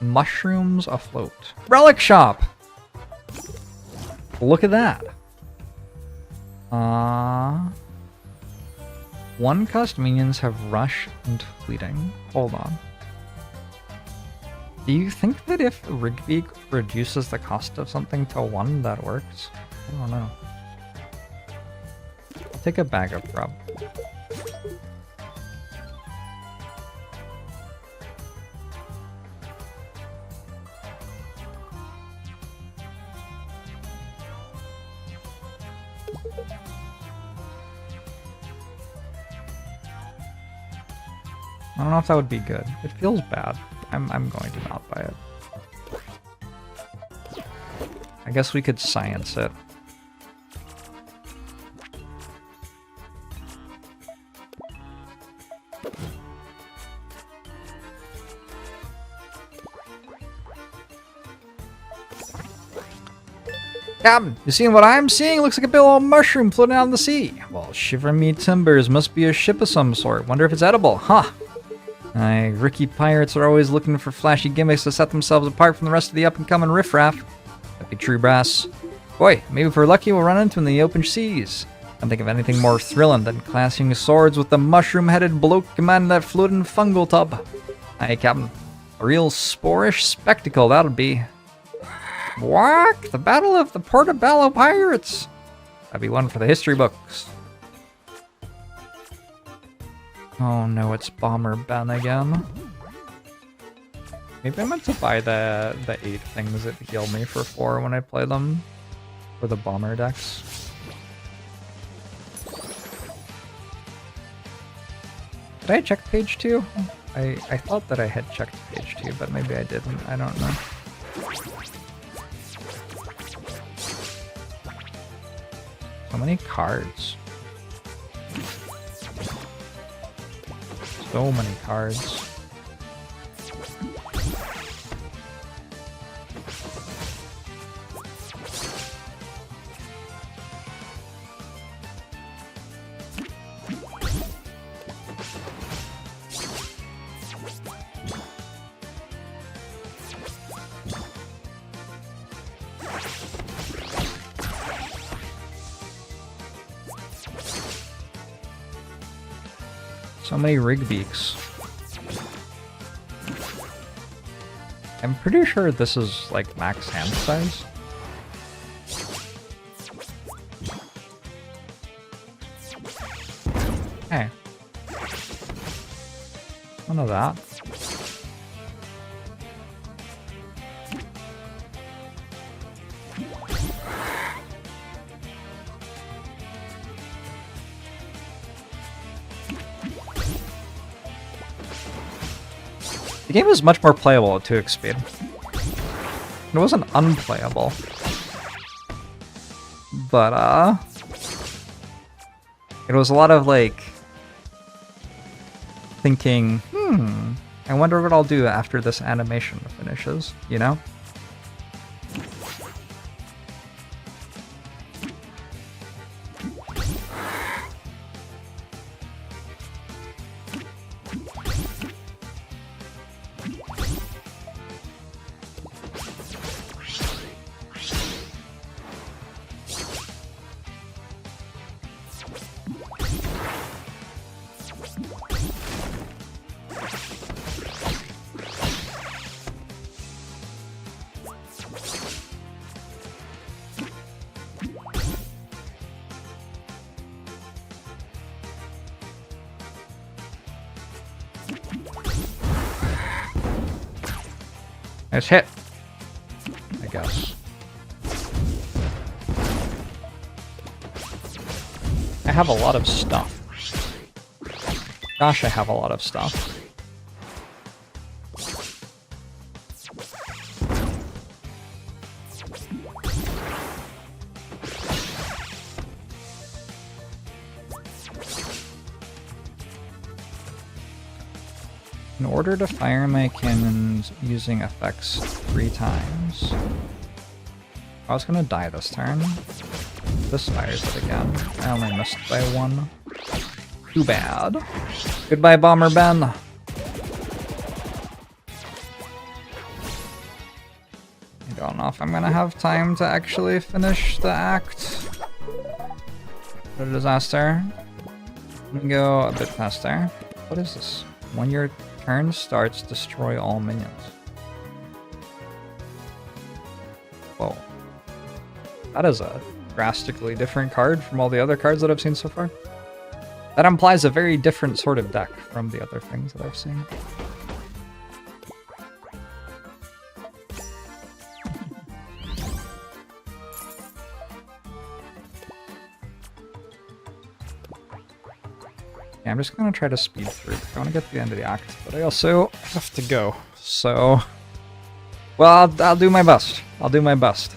Mushrooms afloat. Relic shop! Look at that. One cost minions have rush and fleeting. Hold on. Do you think that if Rigby reduces the cost of something to 1, that works? I don't know. I'll take a bag of grub. I don't know if that would be good. It feels bad. I'm going to not buy it. I guess we could science it. Captain, you seeing what I'm seeing? Looks like a big old mushroom floating out in the sea. Well, shiver me timbers, must be a ship of some sort. Wonder if it's edible, huh? Aye, Ricky pirates are always looking for flashy gimmicks to set themselves apart from the rest of the up-and-coming riffraff. That'd be true, brass. Boy, maybe if we're lucky we'll run into them in the open seas. Can't think of anything more thrilling than clashing swords with the mushroom-headed bloke commanding that floating fungal tub. Aye, Captain. A real sporish spectacle, that'll be. What? The Battle of the Portobello Pirates! That'd be one for the history books. Oh no, it's Bomber Ben again. Maybe I meant to buy the 8 things that heal me for 4 when I play them. For the Bomber decks. Did I check page 2? I thought that I had checked page 2, but maybe I didn't. I don't know. So many cards. So many cards. So many rig beaks. I'm pretty sure this is like max hand size. Hey. None of that. The game is much more playable at 2x speed. It wasn't unplayable. But, it was a lot of, like, thinking, I wonder what I'll do after this animation finishes, you know? Nice hit, I guess. I have a lot of stuff. Gosh, I have a lot of stuff. In order to fire my cannons using effects 3 times. I was gonna die this turn. This fires it again. I only missed by 1. Too bad. Goodbye, Bomber Ben. I don't know if I'm gonna have time to actually finish the act. What a disaster. Let me go a bit faster. What is this? When your turn starts, destroy all minions. Whoa. That is a drastically different card from all the other cards that I've seen so far. That implies a very different sort of deck from the other things that I've seen. Yeah, I'm just gonna try to speed through. I want to get to the end of the act, but I also have to go. So, well, I'll do my best. I'll do my best.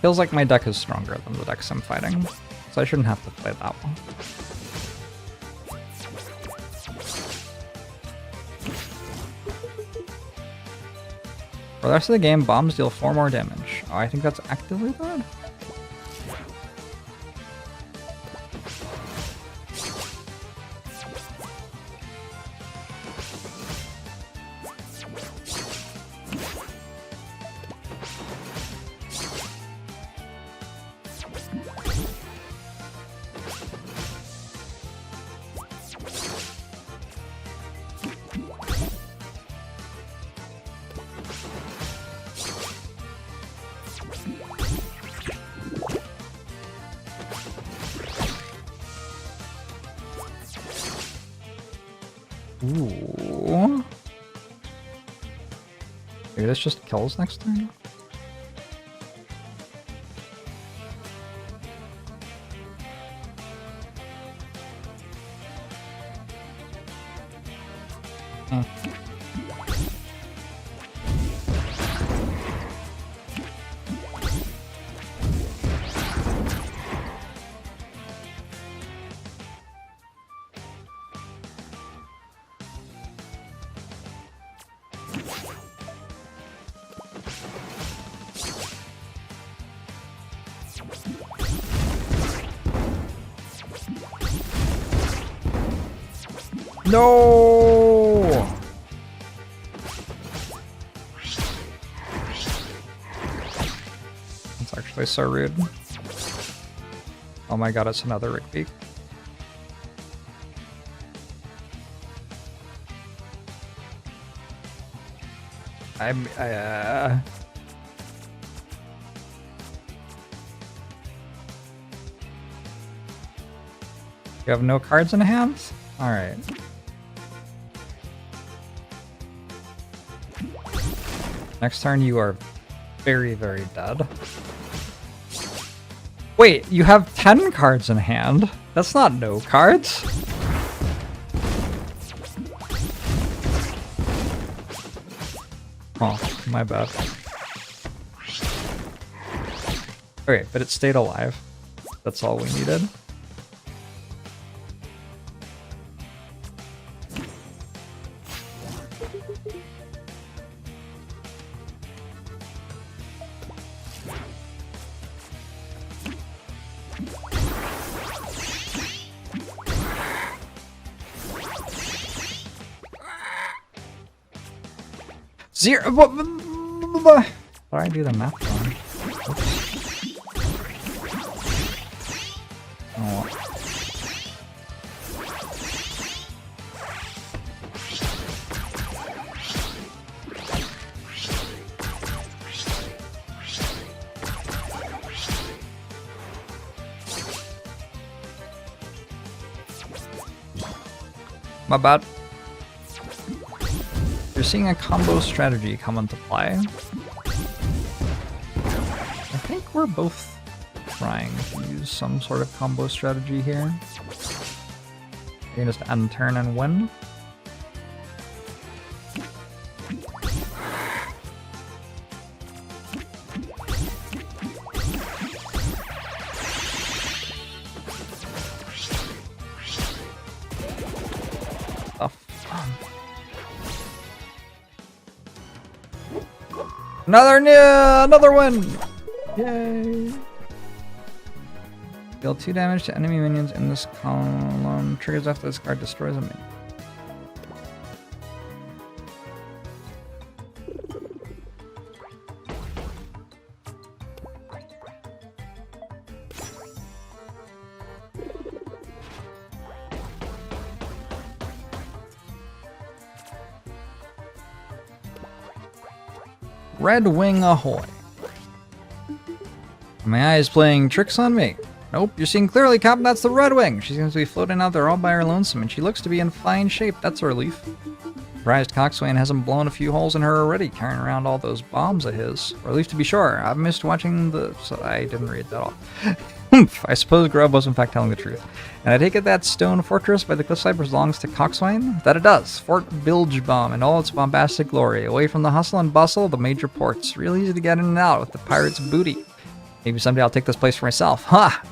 Feels like my deck is stronger than the decks I'm fighting, so I shouldn't have to play that one. For the rest of the game, bombs deal 4 more damage. Oh, I think that's actively bad. Ooh. Maybe this just kills next turn? No! That's actually so rude. Oh my god, it's another Rick Peak. You have no cards in hand? Alright. Next turn you are very, very dead. Wait, you have 10 cards in hand? That's not no cards. Oh, my bad. Okay, but it stayed alive. That's all we needed. Zero. What? How do I do the math wrong? Oh. My bad. You're seeing a combo strategy come into play. I think we're both trying to use some sort of combo strategy here. You can just end turn and win. Another win! Yay! Deal 2 damage to enemy minions in this column. Triggers after this card destroys a minion. Red Wing ahoy. My eye is playing tricks on me. Nope, you're seeing clearly, Captain. That's the Red Wing. She seems to be floating out there all by her lonesome, and she looks to be in fine shape. That's a relief. Surprised Coxswain hasn't blown a few holes in her already, carrying around all those bombs of his. Relief to be sure. I've missed watching the... So I didn't read that off. I suppose Grub was in fact telling the truth. And I take it that stone fortress by the cliffside belongs to Coxswain? That it does. Fort Bilgebaum in all its bombastic glory, away from the hustle and bustle of the major ports. Real easy to get in and out with the pirates' booty. Maybe someday I'll take this place for myself. Ha!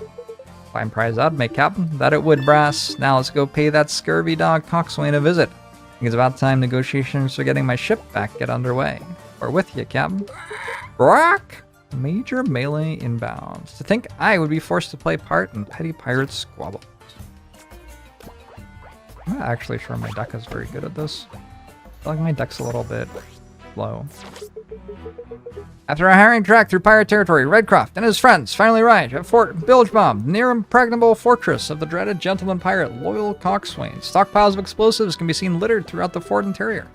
Fine prize that'd make, Captain. That it would, brass. Now let's go pay that scurvy dog Coxswain a visit. I think it's about time negotiations for getting my ship back get underway. We're with you, Captain. Rock! Major melee inbounds. To think I would be forced to play part in petty pirate squabbles. I'm not actually sure my deck is very good at this. I feel like my deck's a little bit low. After a harrowing trek through pirate territory, Red Croft and his friends finally arrived at Fort Bilgebaum, near impregnable fortress of the dreaded gentleman pirate Loyal Coxswain. Stockpiles of explosives can be seen littered throughout the fort interior.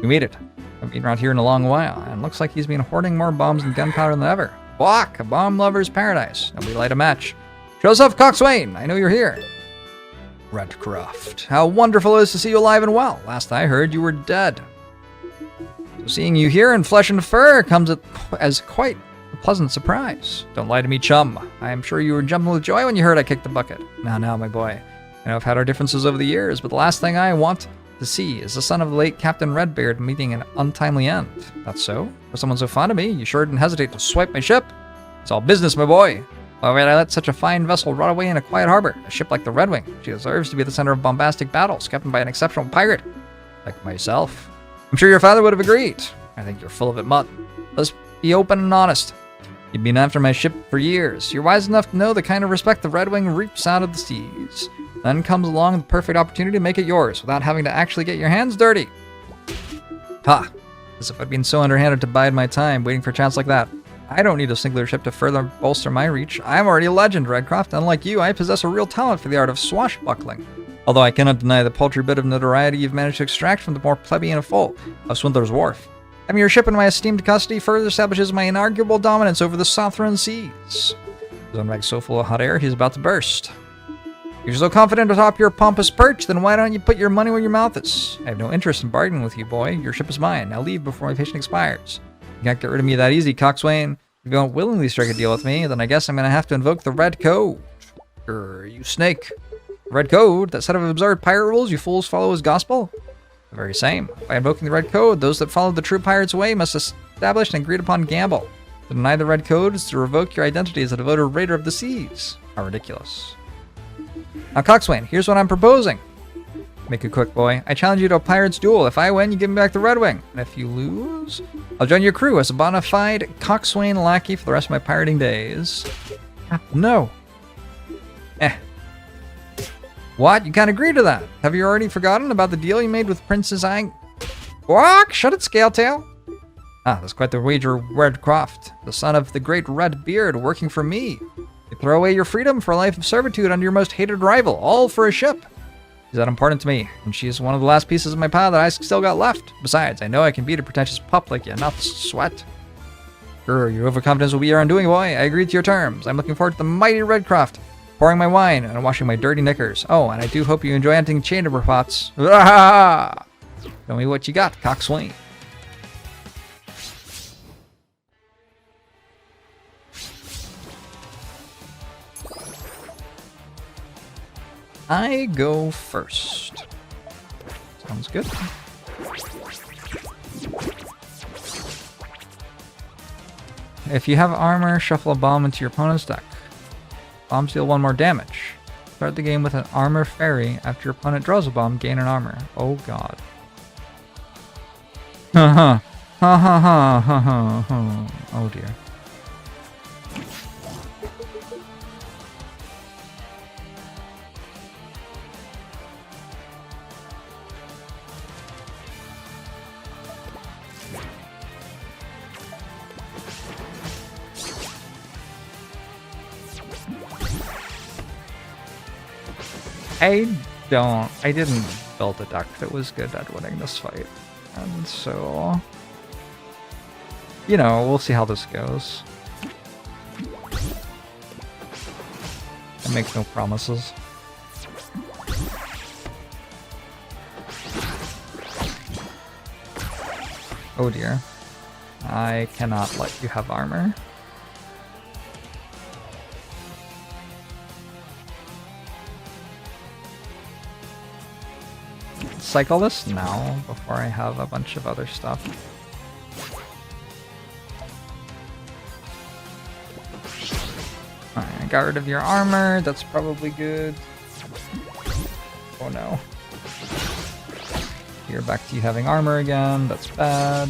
We made it. I've been around here in a long while, and looks like he's been hoarding more bombs and gunpowder than ever. Block, a bomb lover's paradise. Nobody light a match. Show yourself, Coxswain! I know you're here. Red Croft, how wonderful it is to see you alive and well. Last I heard, you were dead. So seeing you here in flesh and fur comes as quite a pleasant surprise. Don't lie to me, chum. I am sure you were jumping with joy when you heard I kicked the bucket. Now, my boy. I know I've had our differences over the years, but the last thing I want to see is the son of the late Captain Redbeard meeting an untimely end. That's so? For someone so fond of me, you sure didn't hesitate to swipe my ship? It's all business, my boy. Why would I let such a fine vessel rot away in a quiet harbor? A ship like the Red Wing. She deserves to be the center of bombastic battles, captained by an exceptional pirate. Like myself. I'm sure your father would have agreed. I think you're full of it, Mutt. Let's be open and honest. You've been after my ship for years. You're wise enough to know the kind of respect the Red Wing reaps out of the seas. Then comes along the perfect opportunity to make it yours without having to actually get your hands dirty. Ha! As if I'd been so underhanded to bide my time waiting for a chance like that. I don't need a singular ship to further bolster my reach. I'm already a legend, Redcroft. Unlike you, I possess a real talent for the art of swashbuckling. Although I cannot deny the paltry bit of notoriety you've managed to extract from the more plebeian foe of Swindler's Wharf. Having your ship in my esteemed custody further establishes my inarguable dominance over the Southern seas. His own bag's so full of hot air, he's about to burst. If you're so confident atop your pompous perch, then why don't you put your money where your mouth is? I have no interest in bargaining with you, boy. Your ship is mine. Now leave before my patience expires. You can't get rid of me that easy, coxswain. If you don't willingly strike a deal with me, then I guess I'm gonna have to invoke the Red Code. You snake. The Red Code? That set of absurd pirate rules you fools follow as gospel? The very same. By invoking the Red Code, those that follow the true pirate's way must establish an agreed upon gamble. To deny the Red Code is to revoke your identity as a devoted raider of the seas. How ridiculous. Now, coxswain, here's what I'm proposing. Make it quick, boy. I challenge you to a pirate's duel. If I win, you give me back the Red Wing. And if you lose, I'll join your crew as a bona fide coxswain lackey for the rest of my pirating days. No. What? You can't agree to that? Have you already forgotten about the deal you made with Princess Walk! Shut it, Scaletail! That's quite the wager, Red Croft, the son of the great Red Beard, working for me. You throw away your freedom for a life of servitude under your most hated rival, all for a ship. She's that important to me, and she's one of the last pieces of my pile that I still got left. Besides, I know I can beat a pretentious pup like you, not sweat. Sure, your overconfidence will be your undoing, boy. I agree to your terms. I'm looking forward to the mighty Redcroft, pouring my wine and washing my dirty knickers. Oh, and I do hope you enjoy hunting chamber pots. Show me what you got, coxswain. I go first. Sounds good. If you have armor, shuffle a bomb into your opponent's deck. Bombs deal 1 more damage. Start the game with an armor fairy. After your opponent draws a bomb, gain an armor. Oh god. Ha ha ha ha ha ha. Oh dear. I didn't build a deck that was good at winning this fight. And so, you know, we'll see how this goes. I make no promises. Oh dear. I cannot let you have armor. Cycle this now before I have a bunch of other stuff. Alright, I got rid of your armor. That's probably good. Oh no. You're back to you having armor again. That's bad.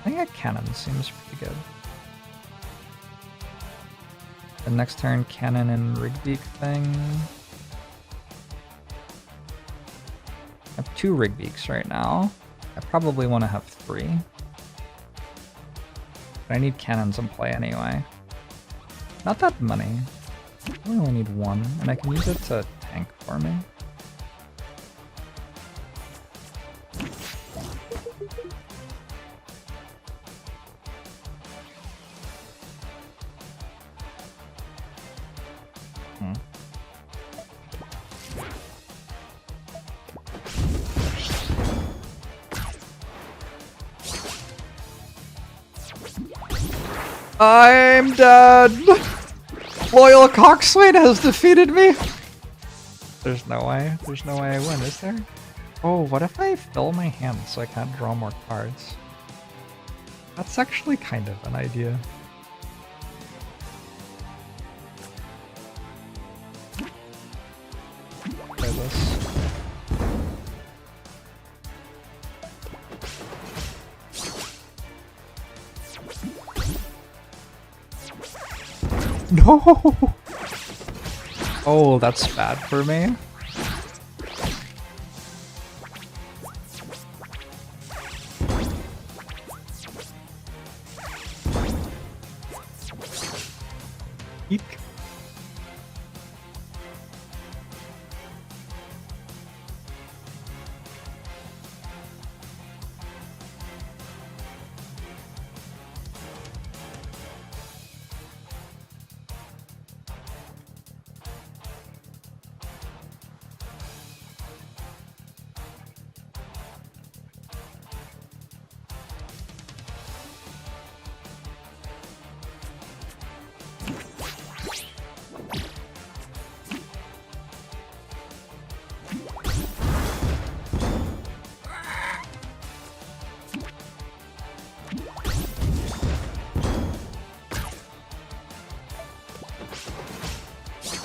I think a cannon seems pretty good. The next turn, cannon and Rigbeak thing. I have 2 Rigbeaks right now. I probably want to have 3. But I need cannons in play anyway. Not that many. I only need 1, and I can use it to tank for me. I'm dead! Loyal Coxswain has defeated me! There's no way. There's no way I win, is there? Oh, what if I fill my hand so I can't draw more cards? That's actually kind of an idea. Try this. No! Oh, that's bad for me. Eek.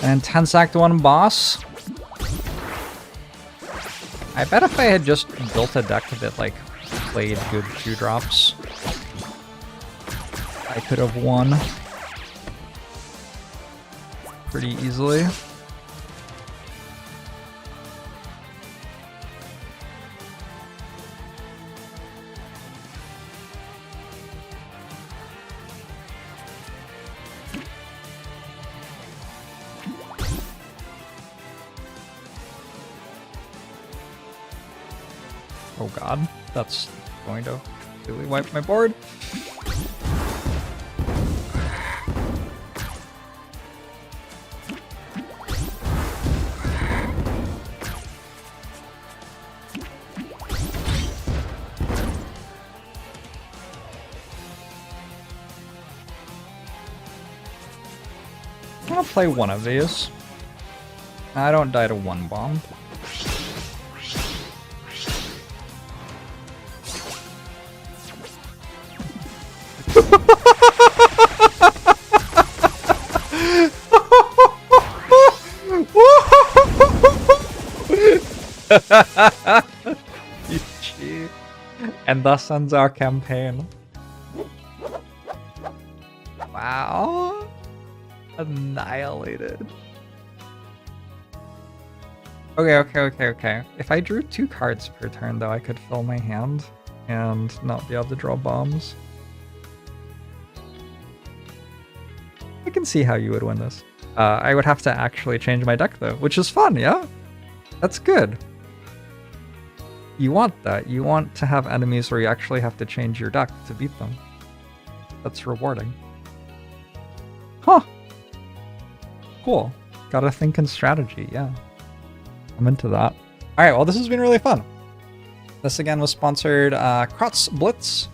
And 10th Act 1 boss. I bet if I had just built a deck that, like, played good 2-drops, I could have won pretty easily. Oh god, that's going to really wipe my board. I'm gonna play one of these. I don't die to one bomb. You cheat. And thus ends our campaign. Wow. Annihilated. Okay. If I drew 2 cards per turn, though, I could fill my hand and not be able to draw bombs. I can see how you would win this. I would have to actually change my deck, though, which is fun, yeah? That's good. You want that. You want to have enemies where you actually have to change your deck to beat them. That's rewarding. Huh. Cool. Gotta think in strategy, yeah. I'm into that. Alright, well, this has been really fun. This again was sponsored Croft Blitz.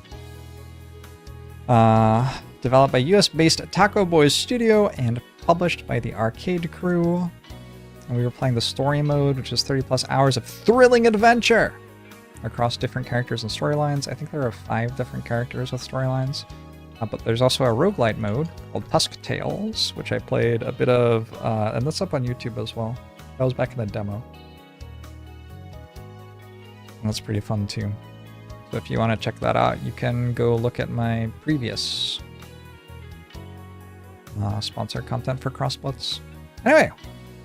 Developed by US-based Taco Boys Studio and published by the Arcade Crew. And we were playing the story mode, which is 30 plus hours of thrilling adventure across different characters and storylines. I think there are 5 different characters with storylines. But there's also a roguelite mode called TuskTales, which I played a bit of, and that's up on YouTube as well. That was back in the demo. And that's pretty fun too. So if you want to check that out, you can go look at my previous sponsor content for Crossblitz. Anyway,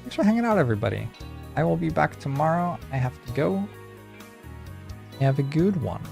thanks for hanging out, everybody. I will be back tomorrow. I have to go. Have a good one.